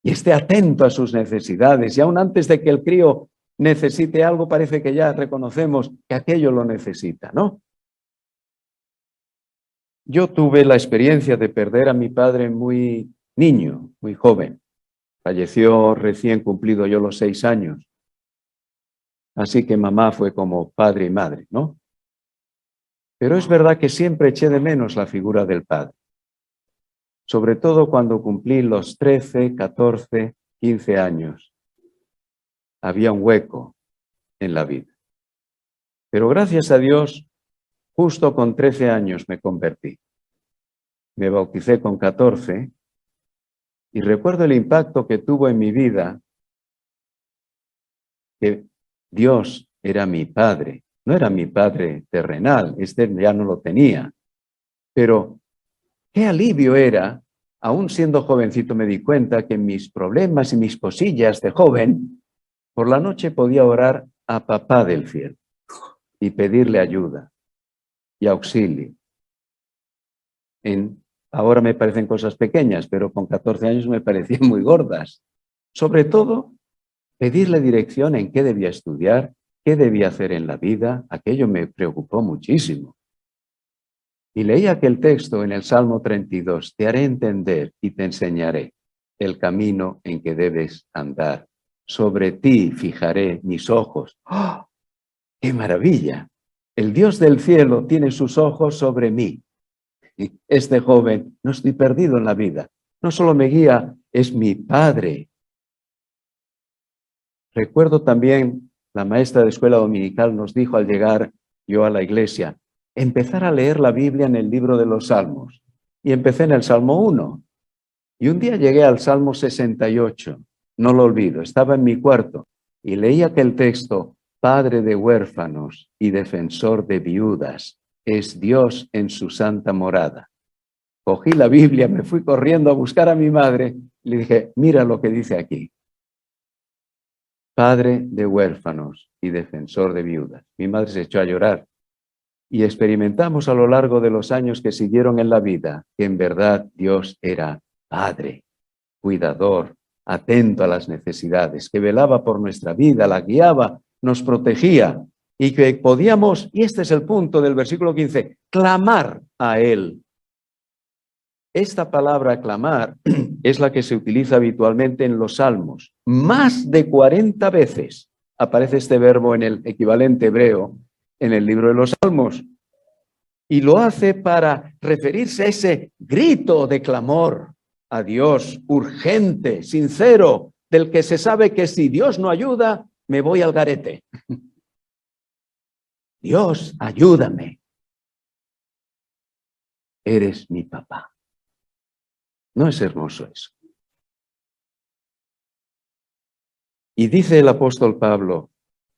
y esté atento a sus necesidades, y aún antes de que el crío necesite algo, parece que ya reconocemos que aquello lo necesita, ¿no? Yo tuve la experiencia de perder a mi padre muy niño, muy joven. Falleció recién cumplido yo los 6 años. Así que mamá fue como padre y madre, ¿no? Pero es verdad que siempre eché de menos la figura del padre. Sobre todo cuando cumplí los 13, 14, 15 años. Había un hueco en la vida. Pero gracias a Dios, justo con 13 años me convertí. Me bauticé con 14 y recuerdo el impacto que tuvo en mi vida que Dios era mi padre. No era mi padre terrenal, este ya no lo tenía. Pero qué alivio era, aún siendo jovencito me di cuenta que mis problemas y mis cosillas de joven, por la noche podía orar a papá del cielo y pedirle ayuda y auxilio. Ahora me parecen cosas pequeñas, pero con 14 años me parecían muy gordas. Sobre todo, pedirle dirección en qué debía estudiar, qué debía hacer en la vida, aquello me preocupó muchísimo. Y leí aquel texto en el Salmo 32, te haré entender y te enseñaré el camino en que debes andar. Sobre ti fijaré mis ojos. ¡Oh! ¡Qué maravilla! El Dios del cielo tiene sus ojos sobre mí. Este joven, no estoy perdido en la vida. No solo me guía, es mi padre. Recuerdo también, la maestra de escuela dominical nos dijo al llegar yo a la iglesia, empezar a leer la Biblia en el libro de los Salmos. Y empecé en el Salmo 1. Y un día llegué al Salmo 68. No lo olvido, estaba en mi cuarto y leí aquel texto, Padre de huérfanos y defensor de viudas, es Dios en su santa morada. Cogí la Biblia, me fui corriendo a buscar a mi madre y le dije, mira lo que dice aquí. Padre de huérfanos y defensor de viudas. Mi madre se echó a llorar y experimentamos a lo largo de los años que siguieron en la vida que en verdad Dios era Padre, cuidador, atento a las necesidades, que velaba por nuestra vida, la guiaba, nos protegía y que podíamos, y este es el punto del versículo 15, clamar a Él. Esta palabra clamar es la que se utiliza habitualmente en los salmos. Más de 40 veces aparece este verbo en el equivalente hebreo en el libro de los salmos. Y lo hace para referirse a ese grito de clamor a Dios urgente, sincero, del que se sabe que si Dios no ayuda, me voy al garete. Dios, ayúdame. Eres mi papá. ¿No es hermoso eso? Y dice el apóstol Pablo,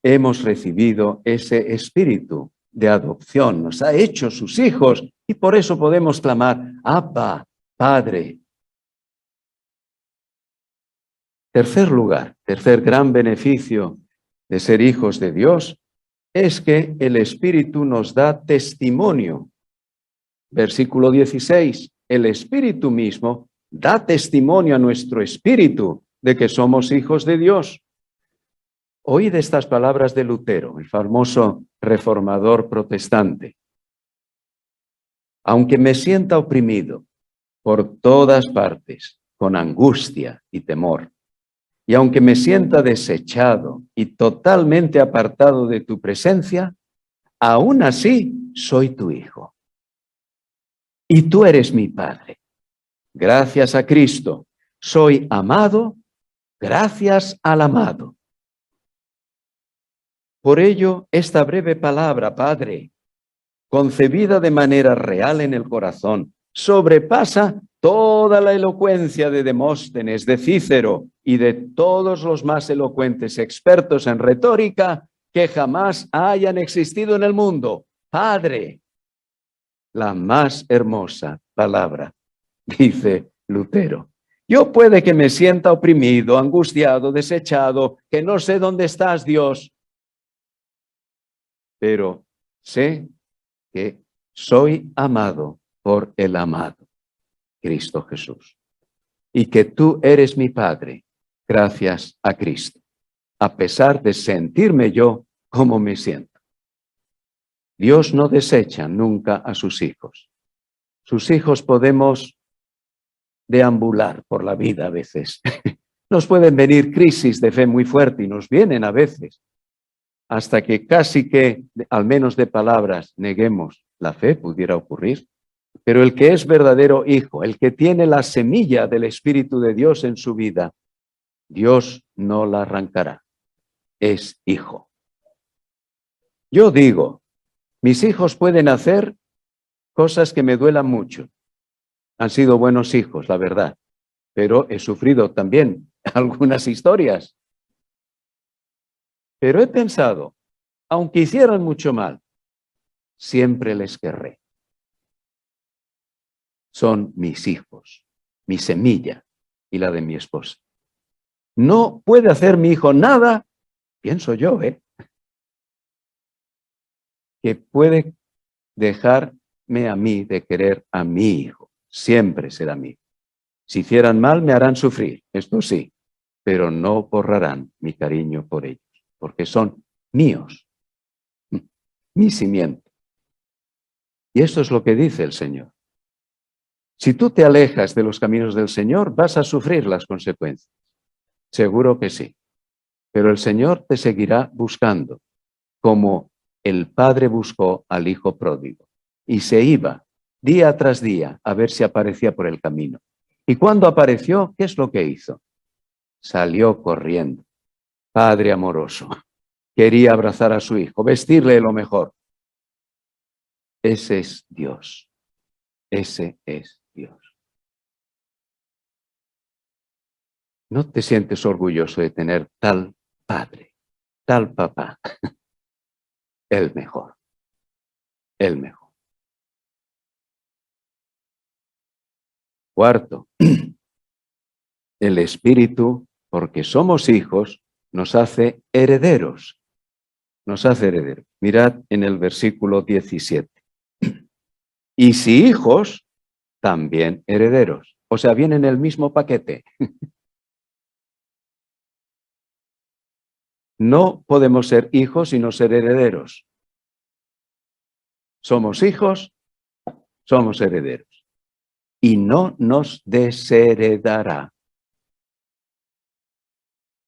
hemos recibido ese espíritu de adopción, nos ha hecho sus hijos y por eso podemos clamar, Abba, Padre. Tercer lugar, tercer gran beneficio de ser hijos de Dios es que el Espíritu nos da testimonio. Versículo 16, el Espíritu mismo da testimonio a nuestro espíritu de que somos hijos de Dios. Oíd estas palabras de Lutero, el famoso reformador protestante. Aunque me sienta oprimido por todas partes, con angustia y temor, y aunque me sienta desechado y totalmente apartado de tu presencia, aún así soy tu hijo. Y tú eres mi Padre. Gracias a Cristo, soy amado, gracias al amado. Por ello, esta breve palabra, Padre, concebida de manera real en el corazón, sobrepasa toda la elocuencia de Demóstenes, de Cícero y de todos los más elocuentes expertos en retórica que jamás hayan existido en el mundo. Padre, la más hermosa palabra, dice Lutero. Yo puede que me sienta oprimido, angustiado, desechado, que no sé dónde estás, Dios, pero sé que soy amado por el amado, Cristo Jesús, y que tú eres mi Padre, gracias a Cristo, a pesar de sentirme yo como me siento. Dios no desecha nunca a sus hijos. Sus hijos podemos deambular por la vida a veces. Nos pueden venir crisis de fe muy fuerte y nos vienen a veces, hasta que casi que, al menos de palabras, neguemos la fe, pudiera ocurrir. Pero el que es verdadero hijo, el que tiene la semilla del Espíritu de Dios en su vida, Dios no la arrancará. Es hijo. Yo digo, mis hijos pueden hacer cosas que me duelan mucho. Han sido buenos hijos, la verdad, pero he sufrido también algunas historias. Pero he pensado, aunque hicieran mucho mal, siempre les querré. Son mis hijos, mi semilla y la de mi esposa. No puede hacer mi hijo nada, pienso yo, que puede dejarme a mí de querer a mi hijo. Siempre será mío. Si hicieran mal, me harán sufrir, esto sí, pero no borrarán mi cariño por ellos, porque son míos, mi simiente. Y esto es lo que dice el Señor. Si tú te alejas de los caminos del Señor, vas a sufrir las consecuencias. Seguro que sí. Pero el Señor te seguirá buscando, como el padre buscó al hijo pródigo. Y se iba día tras día a ver si aparecía por el camino. Y cuando apareció, ¿qué es lo que hizo? Salió corriendo. Padre amoroso. Quería abrazar a su hijo, vestirle lo mejor. Ese es Dios. Ese es Dios. ¿No te sientes orgulloso de tener tal padre, tal papá? El mejor. El mejor. Cuarto, el Espíritu, porque somos hijos, nos hace herederos. Nos hace herederos. Mirad en el versículo 17. Y si hijos, también herederos. O sea, vienen en el mismo paquete. No podemos ser hijos y no ser herederos. Somos hijos, somos herederos. Y no nos desheredará.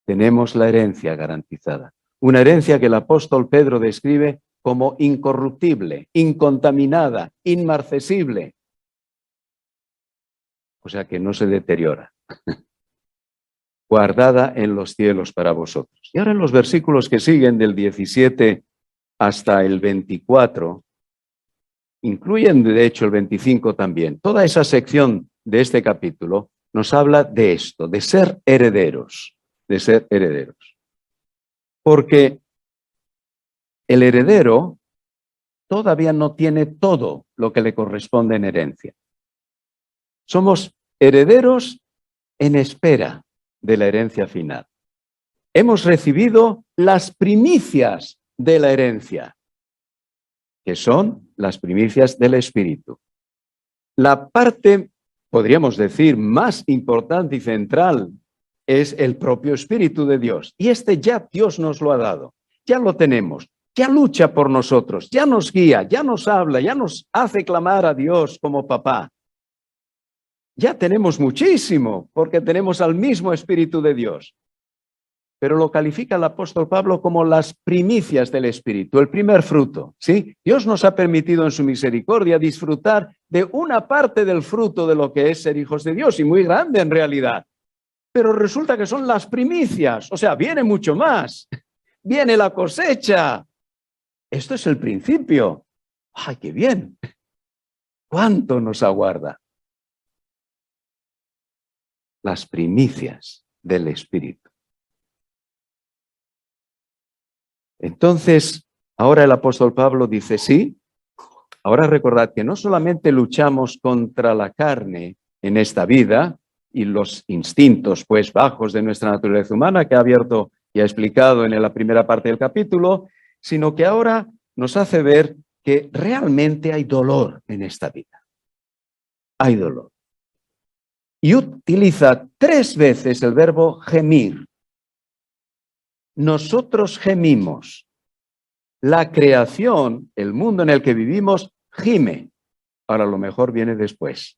Tenemos la herencia garantizada. Una herencia que el apóstol Pedro describe como incorruptible, incontaminada, inmarcesible. O sea que no se deteriora. Guardada en los cielos para vosotros. Y ahora en los versículos que siguen del 17 hasta el 24, incluyen de hecho el 25 también. Toda esa sección de este capítulo nos habla de esto, de ser herederos, de ser herederos. Porque el heredero todavía no tiene todo lo que le corresponde en herencia. Somos herederos en espera de la herencia final. Hemos recibido las primicias de la herencia, que son las primicias del Espíritu. La parte, podríamos decir, más importante y central es el propio Espíritu de Dios. Y este ya Dios nos lo ha dado, ya lo tenemos, ya lucha por nosotros, ya nos guía, ya nos habla, ya nos hace clamar a Dios como papá. Ya tenemos muchísimo porque tenemos al mismo Espíritu de Dios. Pero lo califica el apóstol Pablo como las primicias del Espíritu, el primer fruto, ¿sí? Dios nos ha permitido en su misericordia disfrutar de una parte del fruto de lo que es ser hijos de Dios, y muy grande en realidad. Pero resulta que son las primicias, o sea, viene mucho más. Viene la cosecha. Esto es el principio. ¡Ay, qué bien! ¿Cuánto nos aguarda? Las primicias del Espíritu. Entonces, ahora el apóstol Pablo dice, sí, ahora recordad que no solamente luchamos contra la carne en esta vida y los instintos pues bajos de nuestra naturaleza humana que ha abierto y ha explicado en la primera parte del capítulo, sino que ahora nos hace ver que realmente hay dolor en esta vida. Hay dolor. Y utiliza 3 veces el verbo gemir. Nosotros gemimos. La creación, el mundo en el que vivimos, gime. Ahora lo mejor viene después.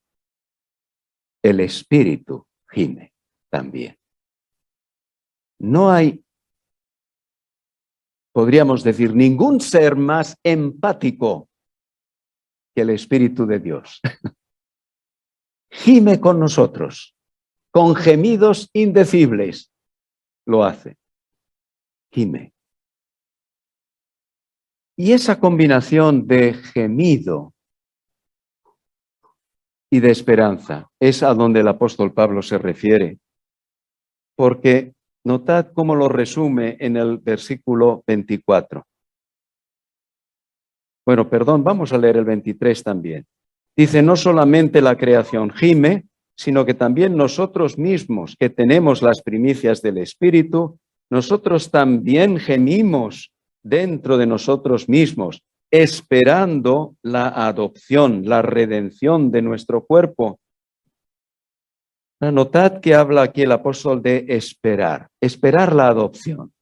El espíritu gime también. No hay, podríamos decir, ningún ser más empático que el Espíritu de Dios. Gime con nosotros, con gemidos indecibles. Lo hace. Gime. Y esa combinación de gemido y de esperanza es a donde el apóstol Pablo se refiere. Porque notad cómo lo resume en el versículo 24. Bueno, perdón, vamos a leer el 23 también. Dice, no solamente la creación gime, sino que también nosotros mismos, que tenemos las primicias del Espíritu, nosotros también gemimos dentro de nosotros mismos, esperando la adopción, la redención de nuestro cuerpo. Notad que habla aquí el apóstol de esperar la adopción.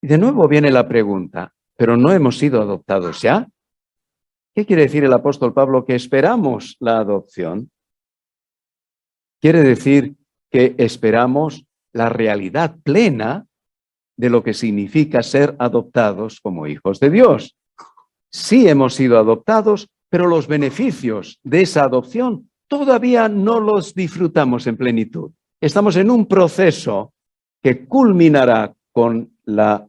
Y de nuevo viene la pregunta, ¿pero no hemos sido adoptados ya? ¿Qué quiere decir el apóstol Pablo que esperamos la adopción? Quiere decir que esperamos la realidad plena de lo que significa ser adoptados como hijos de Dios. Sí hemos sido adoptados, pero los beneficios de esa adopción todavía no los disfrutamos en plenitud. Estamos en un proceso que culminará con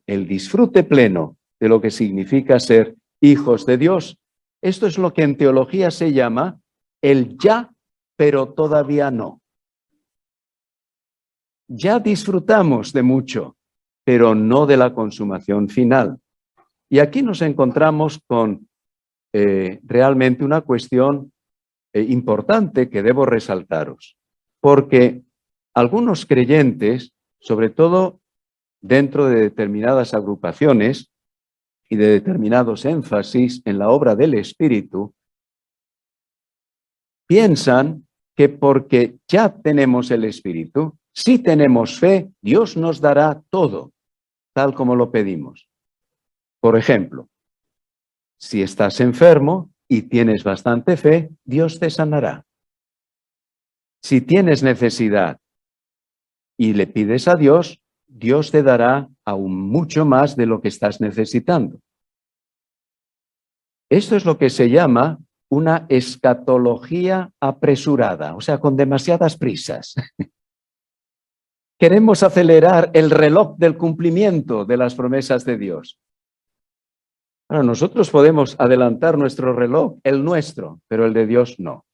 el disfrute pleno de lo que significa ser hijos de Dios. Esto es lo que en teología se llama el ya, pero todavía no. Ya disfrutamos de mucho, pero no de la consumación final. Y aquí nos encontramos con realmente una cuestión importante que debo resaltaros, porque algunos creyentes, sobre todo dentro de determinadas agrupaciones y de determinados énfasis en la obra del Espíritu, piensan que porque ya tenemos el Espíritu, si tenemos fe, Dios nos dará todo, tal como lo pedimos. Por ejemplo, si estás enfermo y tienes bastante fe, Dios te sanará. Si tienes necesidad y le pides a Dios, Dios te dará aún mucho más de lo que estás necesitando. Esto es lo que se llama una escatología apresurada, o sea, con demasiadas prisas. Queremos acelerar el reloj del cumplimiento de las promesas de Dios. Ahora, nosotros podemos adelantar nuestro reloj, el nuestro, pero el de Dios no.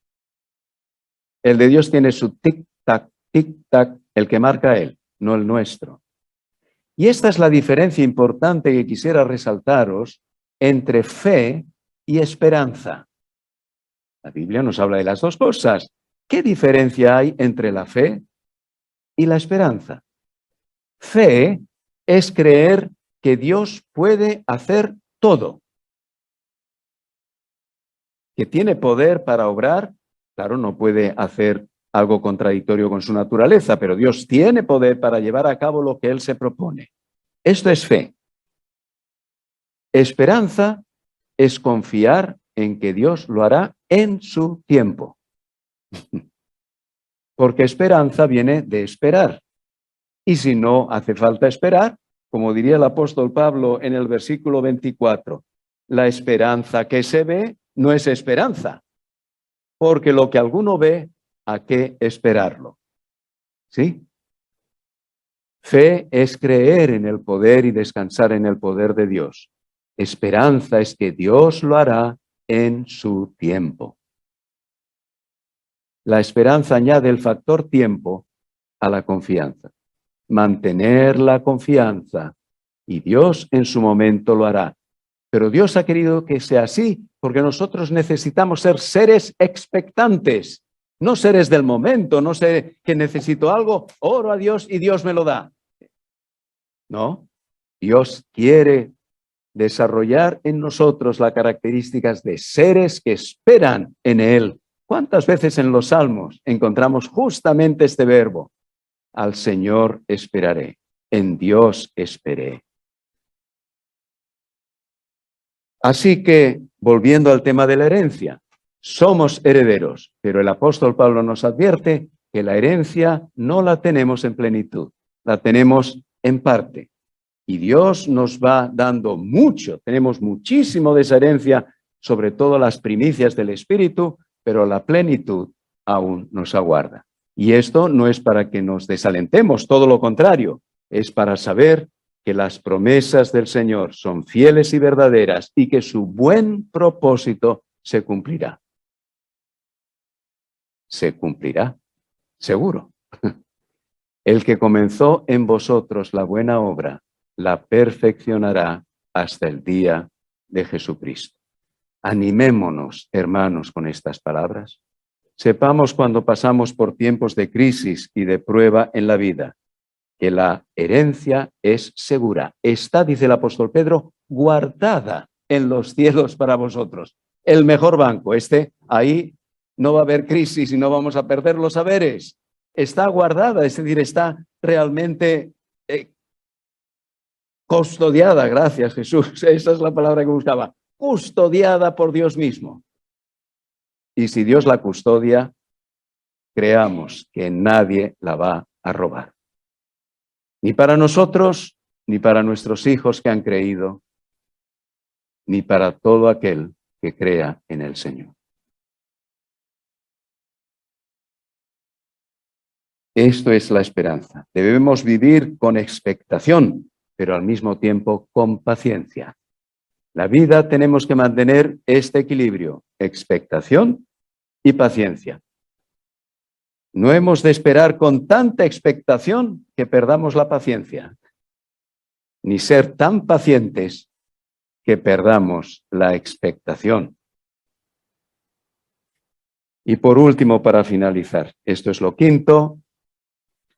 El de Dios tiene su tic-tac, el que marca Él, no el nuestro. Y esta es la diferencia importante que quisiera resaltaros entre fe y esperanza. La Biblia nos habla de las dos cosas. ¿Qué diferencia hay entre la fe y la esperanza? Fe es creer que Dios puede hacer todo. Que tiene poder para obrar, claro, no puede hacer algo contradictorio con su naturaleza, pero Dios tiene poder para llevar a cabo lo que Él se propone. Esto es fe. Esperanza es confiar en que Dios lo hará en su tiempo. Porque esperanza viene de esperar. Y si no hace falta esperar, como diría el apóstol Pablo en el versículo 24, la esperanza que se ve no es esperanza, porque lo que alguno ve, ¿a qué esperarlo? ¿Sí? Fe es creer en el poder y descansar en el poder de Dios. Esperanza es que Dios lo hará en su tiempo. La esperanza añade el factor tiempo a la confianza. Mantener la confianza y Dios en su momento lo hará. Pero Dios ha querido que sea así porque nosotros necesitamos ser seres expectantes, no seres del momento, no sé que necesito algo, oro a Dios y Dios me lo da. No, Dios quiere desarrollar en nosotros las características de seres que esperan en Él. ¿Cuántas veces en los Salmos encontramos justamente este verbo? Al Señor esperaré, en Dios esperé. Así que, volviendo al tema de la herencia, somos herederos, pero el apóstol Pablo nos advierte que la herencia no la tenemos en plenitud, la tenemos en parte. Y Dios nos va dando mucho, tenemos muchísimo de esa herencia, sobre todo las primicias del Espíritu, pero la plenitud aún nos aguarda. Y esto no es para que nos desalentemos, todo lo contrario, es para saber que las promesas del Señor son fieles y verdaderas y que su buen propósito se cumplirá. Se cumplirá, seguro. El que comenzó en vosotros la buena obra, la perfeccionará hasta el día de Jesucristo. Animémonos, hermanos, con estas palabras. Sepamos cuando pasamos por tiempos de crisis y de prueba en la vida, que la herencia es segura. Está, dice el apóstol Pedro, guardada en los cielos para vosotros. El mejor banco, ahí no va a haber crisis y no vamos a perder los saberes. Está guardada, es decir, está realmente custodiada, gracias Jesús, esa es la palabra que buscaba, custodiada por Dios mismo. Y si Dios la custodia, creamos que nadie la va a robar. Ni para nosotros, ni para nuestros hijos que han creído, ni para todo aquel que crea en el Señor. Esto es la esperanza. Debemos vivir con expectación, pero al mismo tiempo con paciencia. La vida tenemos que mantener este equilibrio, expectación y paciencia. No hemos de esperar con tanta expectación que perdamos la paciencia, ni ser tan pacientes que perdamos la expectación. Y por último, para finalizar, esto es lo quinto,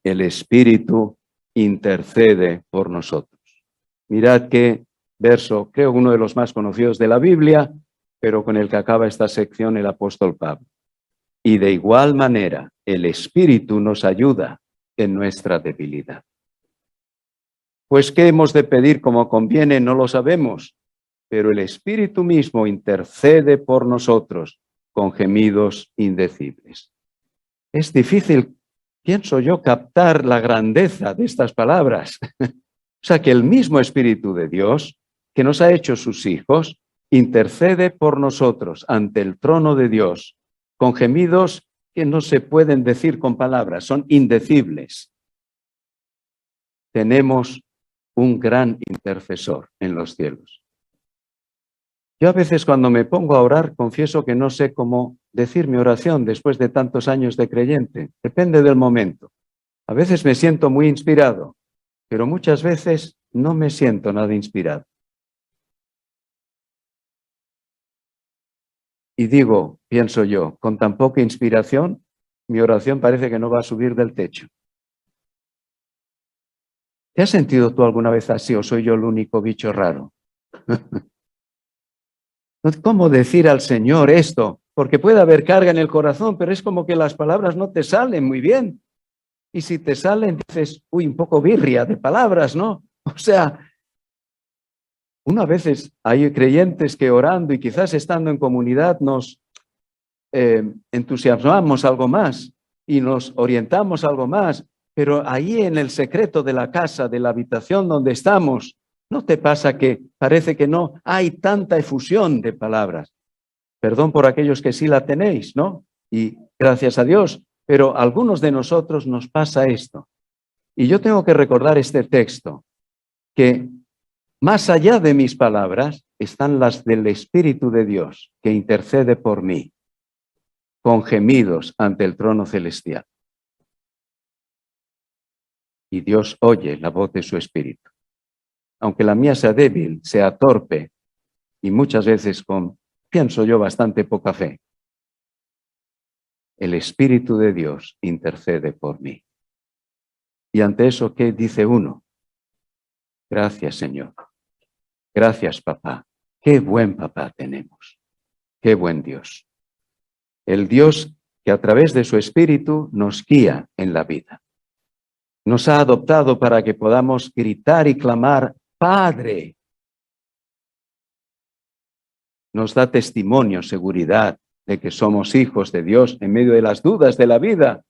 el Espíritu intercede por nosotros. Mirad qué verso, creo uno de los más conocidos de la Biblia, pero con el que acaba esta sección el apóstol Pablo. Y de igual manera, el Espíritu nos ayuda en nuestra debilidad. Pues, ¿qué hemos de pedir como conviene? No lo sabemos, pero el Espíritu mismo intercede por nosotros con gemidos indecibles. Es difícil, pienso yo, captar la grandeza de estas palabras. O sea, que el mismo Espíritu de Dios, que nos ha hecho sus hijos, intercede por nosotros ante el trono de Dios, con gemidos que no se pueden decir con palabras, son indecibles. Tenemos un gran intercesor en los cielos. Yo a veces cuando me pongo a orar, confieso que no sé cómo decir mi oración después de tantos años de creyente. Depende del momento. A veces me siento muy inspirado, pero muchas veces no me siento nada inspirado. Y digo, pienso yo, con tan poca inspiración, mi oración parece que no va a subir del techo. ¿Te has sentido tú alguna vez así o soy yo el único bicho raro? ¿Cómo decir al Señor esto? porque puede haber carga en el corazón, pero es como que las palabras no te salen muy bien. Y si te salen, dices, uy, un poco birria de palabras, ¿no? O sea, a veces hay creyentes que orando y quizás estando en comunidad nos entusiasmamos algo más y nos orientamos algo más, pero ahí en el secreto de la casa, de la habitación donde estamos, ¿no te pasa que parece que no hay tanta efusión de palabras? Perdón por aquellos que sí la tenéis, ¿no? Y gracias a Dios, pero a algunos de nosotros nos pasa esto. Y yo tengo que recordar este texto, que más allá de mis palabras están las del Espíritu de Dios, que intercede por mí, con gemidos ante el trono celestial. Y Dios oye la voz de su Espíritu. Aunque la mía sea débil, sea torpe, y muchas veces con, pienso yo, bastante poca fe, el Espíritu de Dios intercede por mí. Y ante eso, ¿qué dice uno? Gracias, Señor. Gracias, papá. Qué buen papá tenemos. Qué buen Dios. El Dios que a través de su Espíritu nos guía en la vida. Nos ha adoptado para que podamos gritar y clamar, Padre. Nos da testimonio, seguridad de que somos hijos de Dios en medio de las dudas de la vida.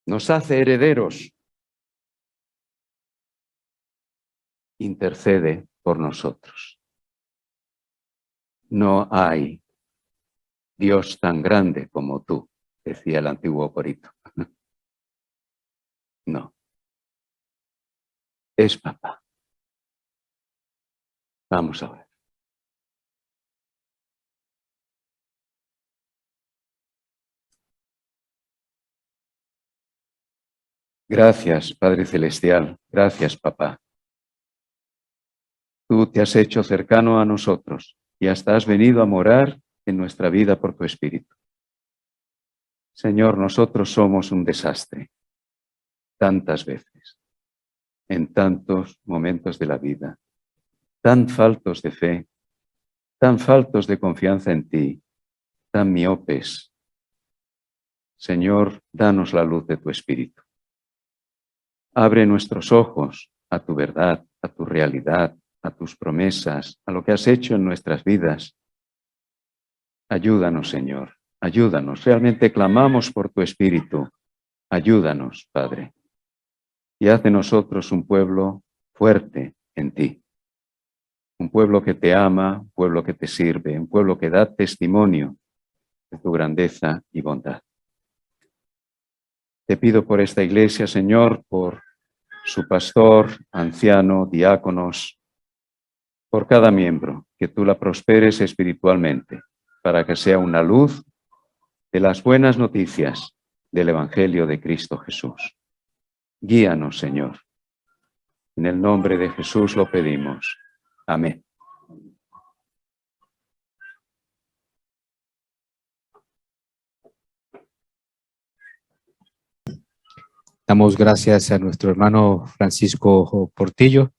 Nos hace herederos. Intercede por nosotros. No hay Dios tan grande como tú, decía el antiguo corito. No. Es papá. Vamos a ver. Gracias, Padre Celestial. Gracias, papá. Tú te has hecho cercano a nosotros y hasta has venido a morar en nuestra vida por tu Espíritu. Señor, nosotros somos un desastre, tantas veces, en tantos momentos de la vida, tan faltos de fe, tan faltos de confianza en ti, tan miopes. Señor, danos la luz de tu Espíritu. Abre nuestros ojos a tu verdad, a tu realidad, a tus promesas, a lo que has hecho en nuestras vidas. Ayúdanos, Señor, ayúdanos. Realmente clamamos por tu Espíritu. Ayúdanos, Padre. Y haz de nosotros un pueblo fuerte en ti. Un pueblo que te ama, un pueblo que te sirve, un pueblo que da testimonio de tu grandeza y bondad. Te pido por esta iglesia, Señor, por su pastor, anciano, diáconos, por cada miembro, que tú la prosperes espiritualmente, para que sea una luz de las buenas noticias del Evangelio de Cristo Jesús. Guíanos, Señor. En el nombre de Jesús lo pedimos. Amén. Damos gracias a nuestro hermano Francisco Portillo,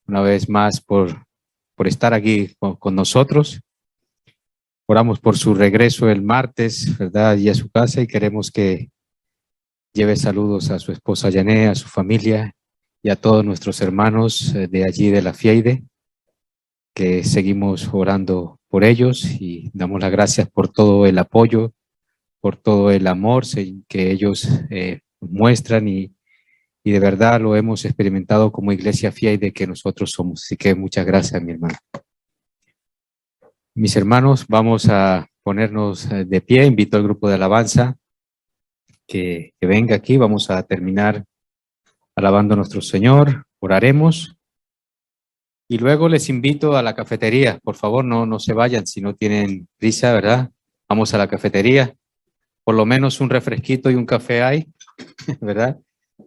una vez más por estar aquí con nosotros. Oramos por su regreso el martes, ¿verdad? Y a su casa, y queremos que lleve saludos a su esposa Yané, a su familia y a todos nuestros hermanos de allí de la FIEIDE, que seguimos orando por ellos y damos las gracias por todo el apoyo, por todo el amor que ellos muestran y de verdad lo hemos experimentado como iglesia FIEIDE que nosotros somos. Así que muchas gracias, mi hermano. Mis hermanos, vamos a ponernos de pie. Invito al grupo de alabanza que venga aquí. Vamos a terminar alabando a nuestro Señor. Oraremos. Y luego les invito a la cafetería. Por favor, no se vayan si no tienen prisa, ¿verdad? Vamos a la cafetería. Por lo menos un refresquito y un café hay, ¿verdad?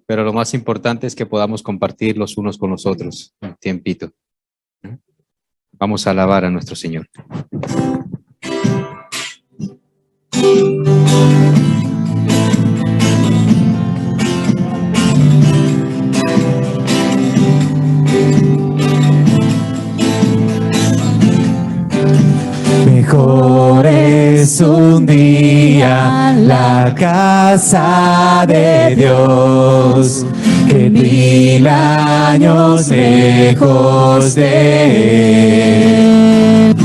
Pero lo más importante es que podamos compartir los unos con los otros un tiempito. Vamos a alabar a nuestro Señor. Mejor es un día la casa de Dios, que 1000 años lejos de Él.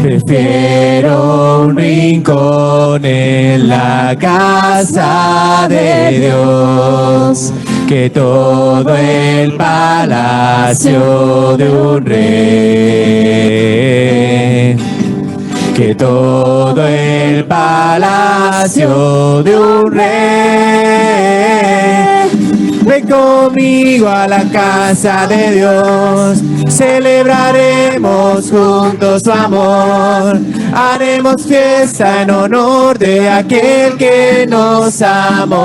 Prefiero un rincón en la casa de Dios que todo el palacio de un rey. Que todo el palacio de un rey. Ven conmigo a la casa de Dios, celebraremos juntos su amor, haremos fiesta en honor de aquel que nos amó.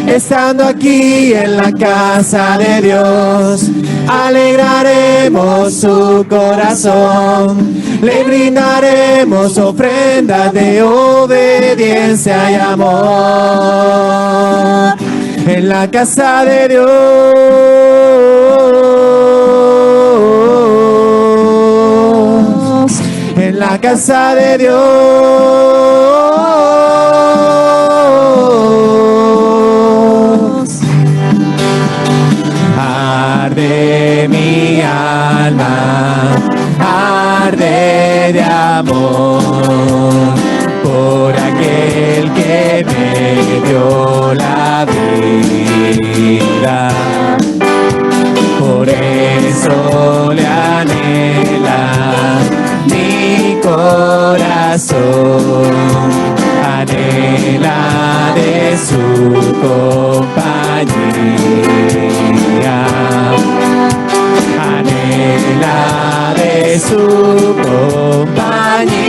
Estando aquí en la casa de Dios, alegraremos su corazón, le brindaremos ofrendas de obediencia y amor. En la casa de Dios, en la casa de Dios, arde mi alma, arde de amor por aquel que me dio la vida. Por eso le anhela mi corazón, anhela de su compañía, anhela de su compañía.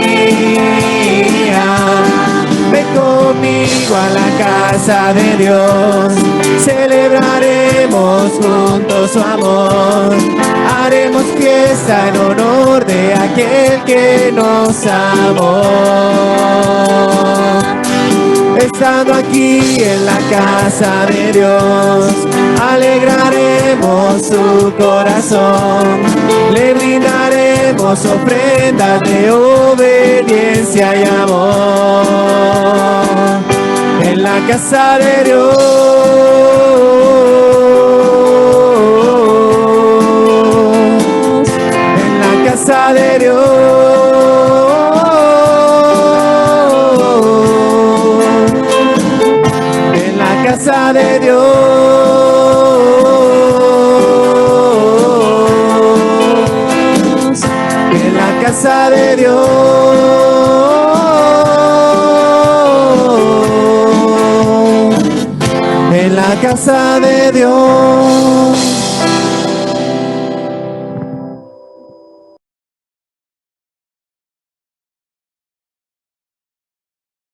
Ven conmigo a la casa de Dios, celebraremos juntos su amor, haremos fiesta en honor de aquel que nos amó. Estando aquí en la casa de Dios, alegraremos su corazón, le brindaremos ofrendas de obediencia y amor. En la casa de Dios, en la casa de Dios, en la casa de Dios, en la casa de Dios, en la casa de Dios.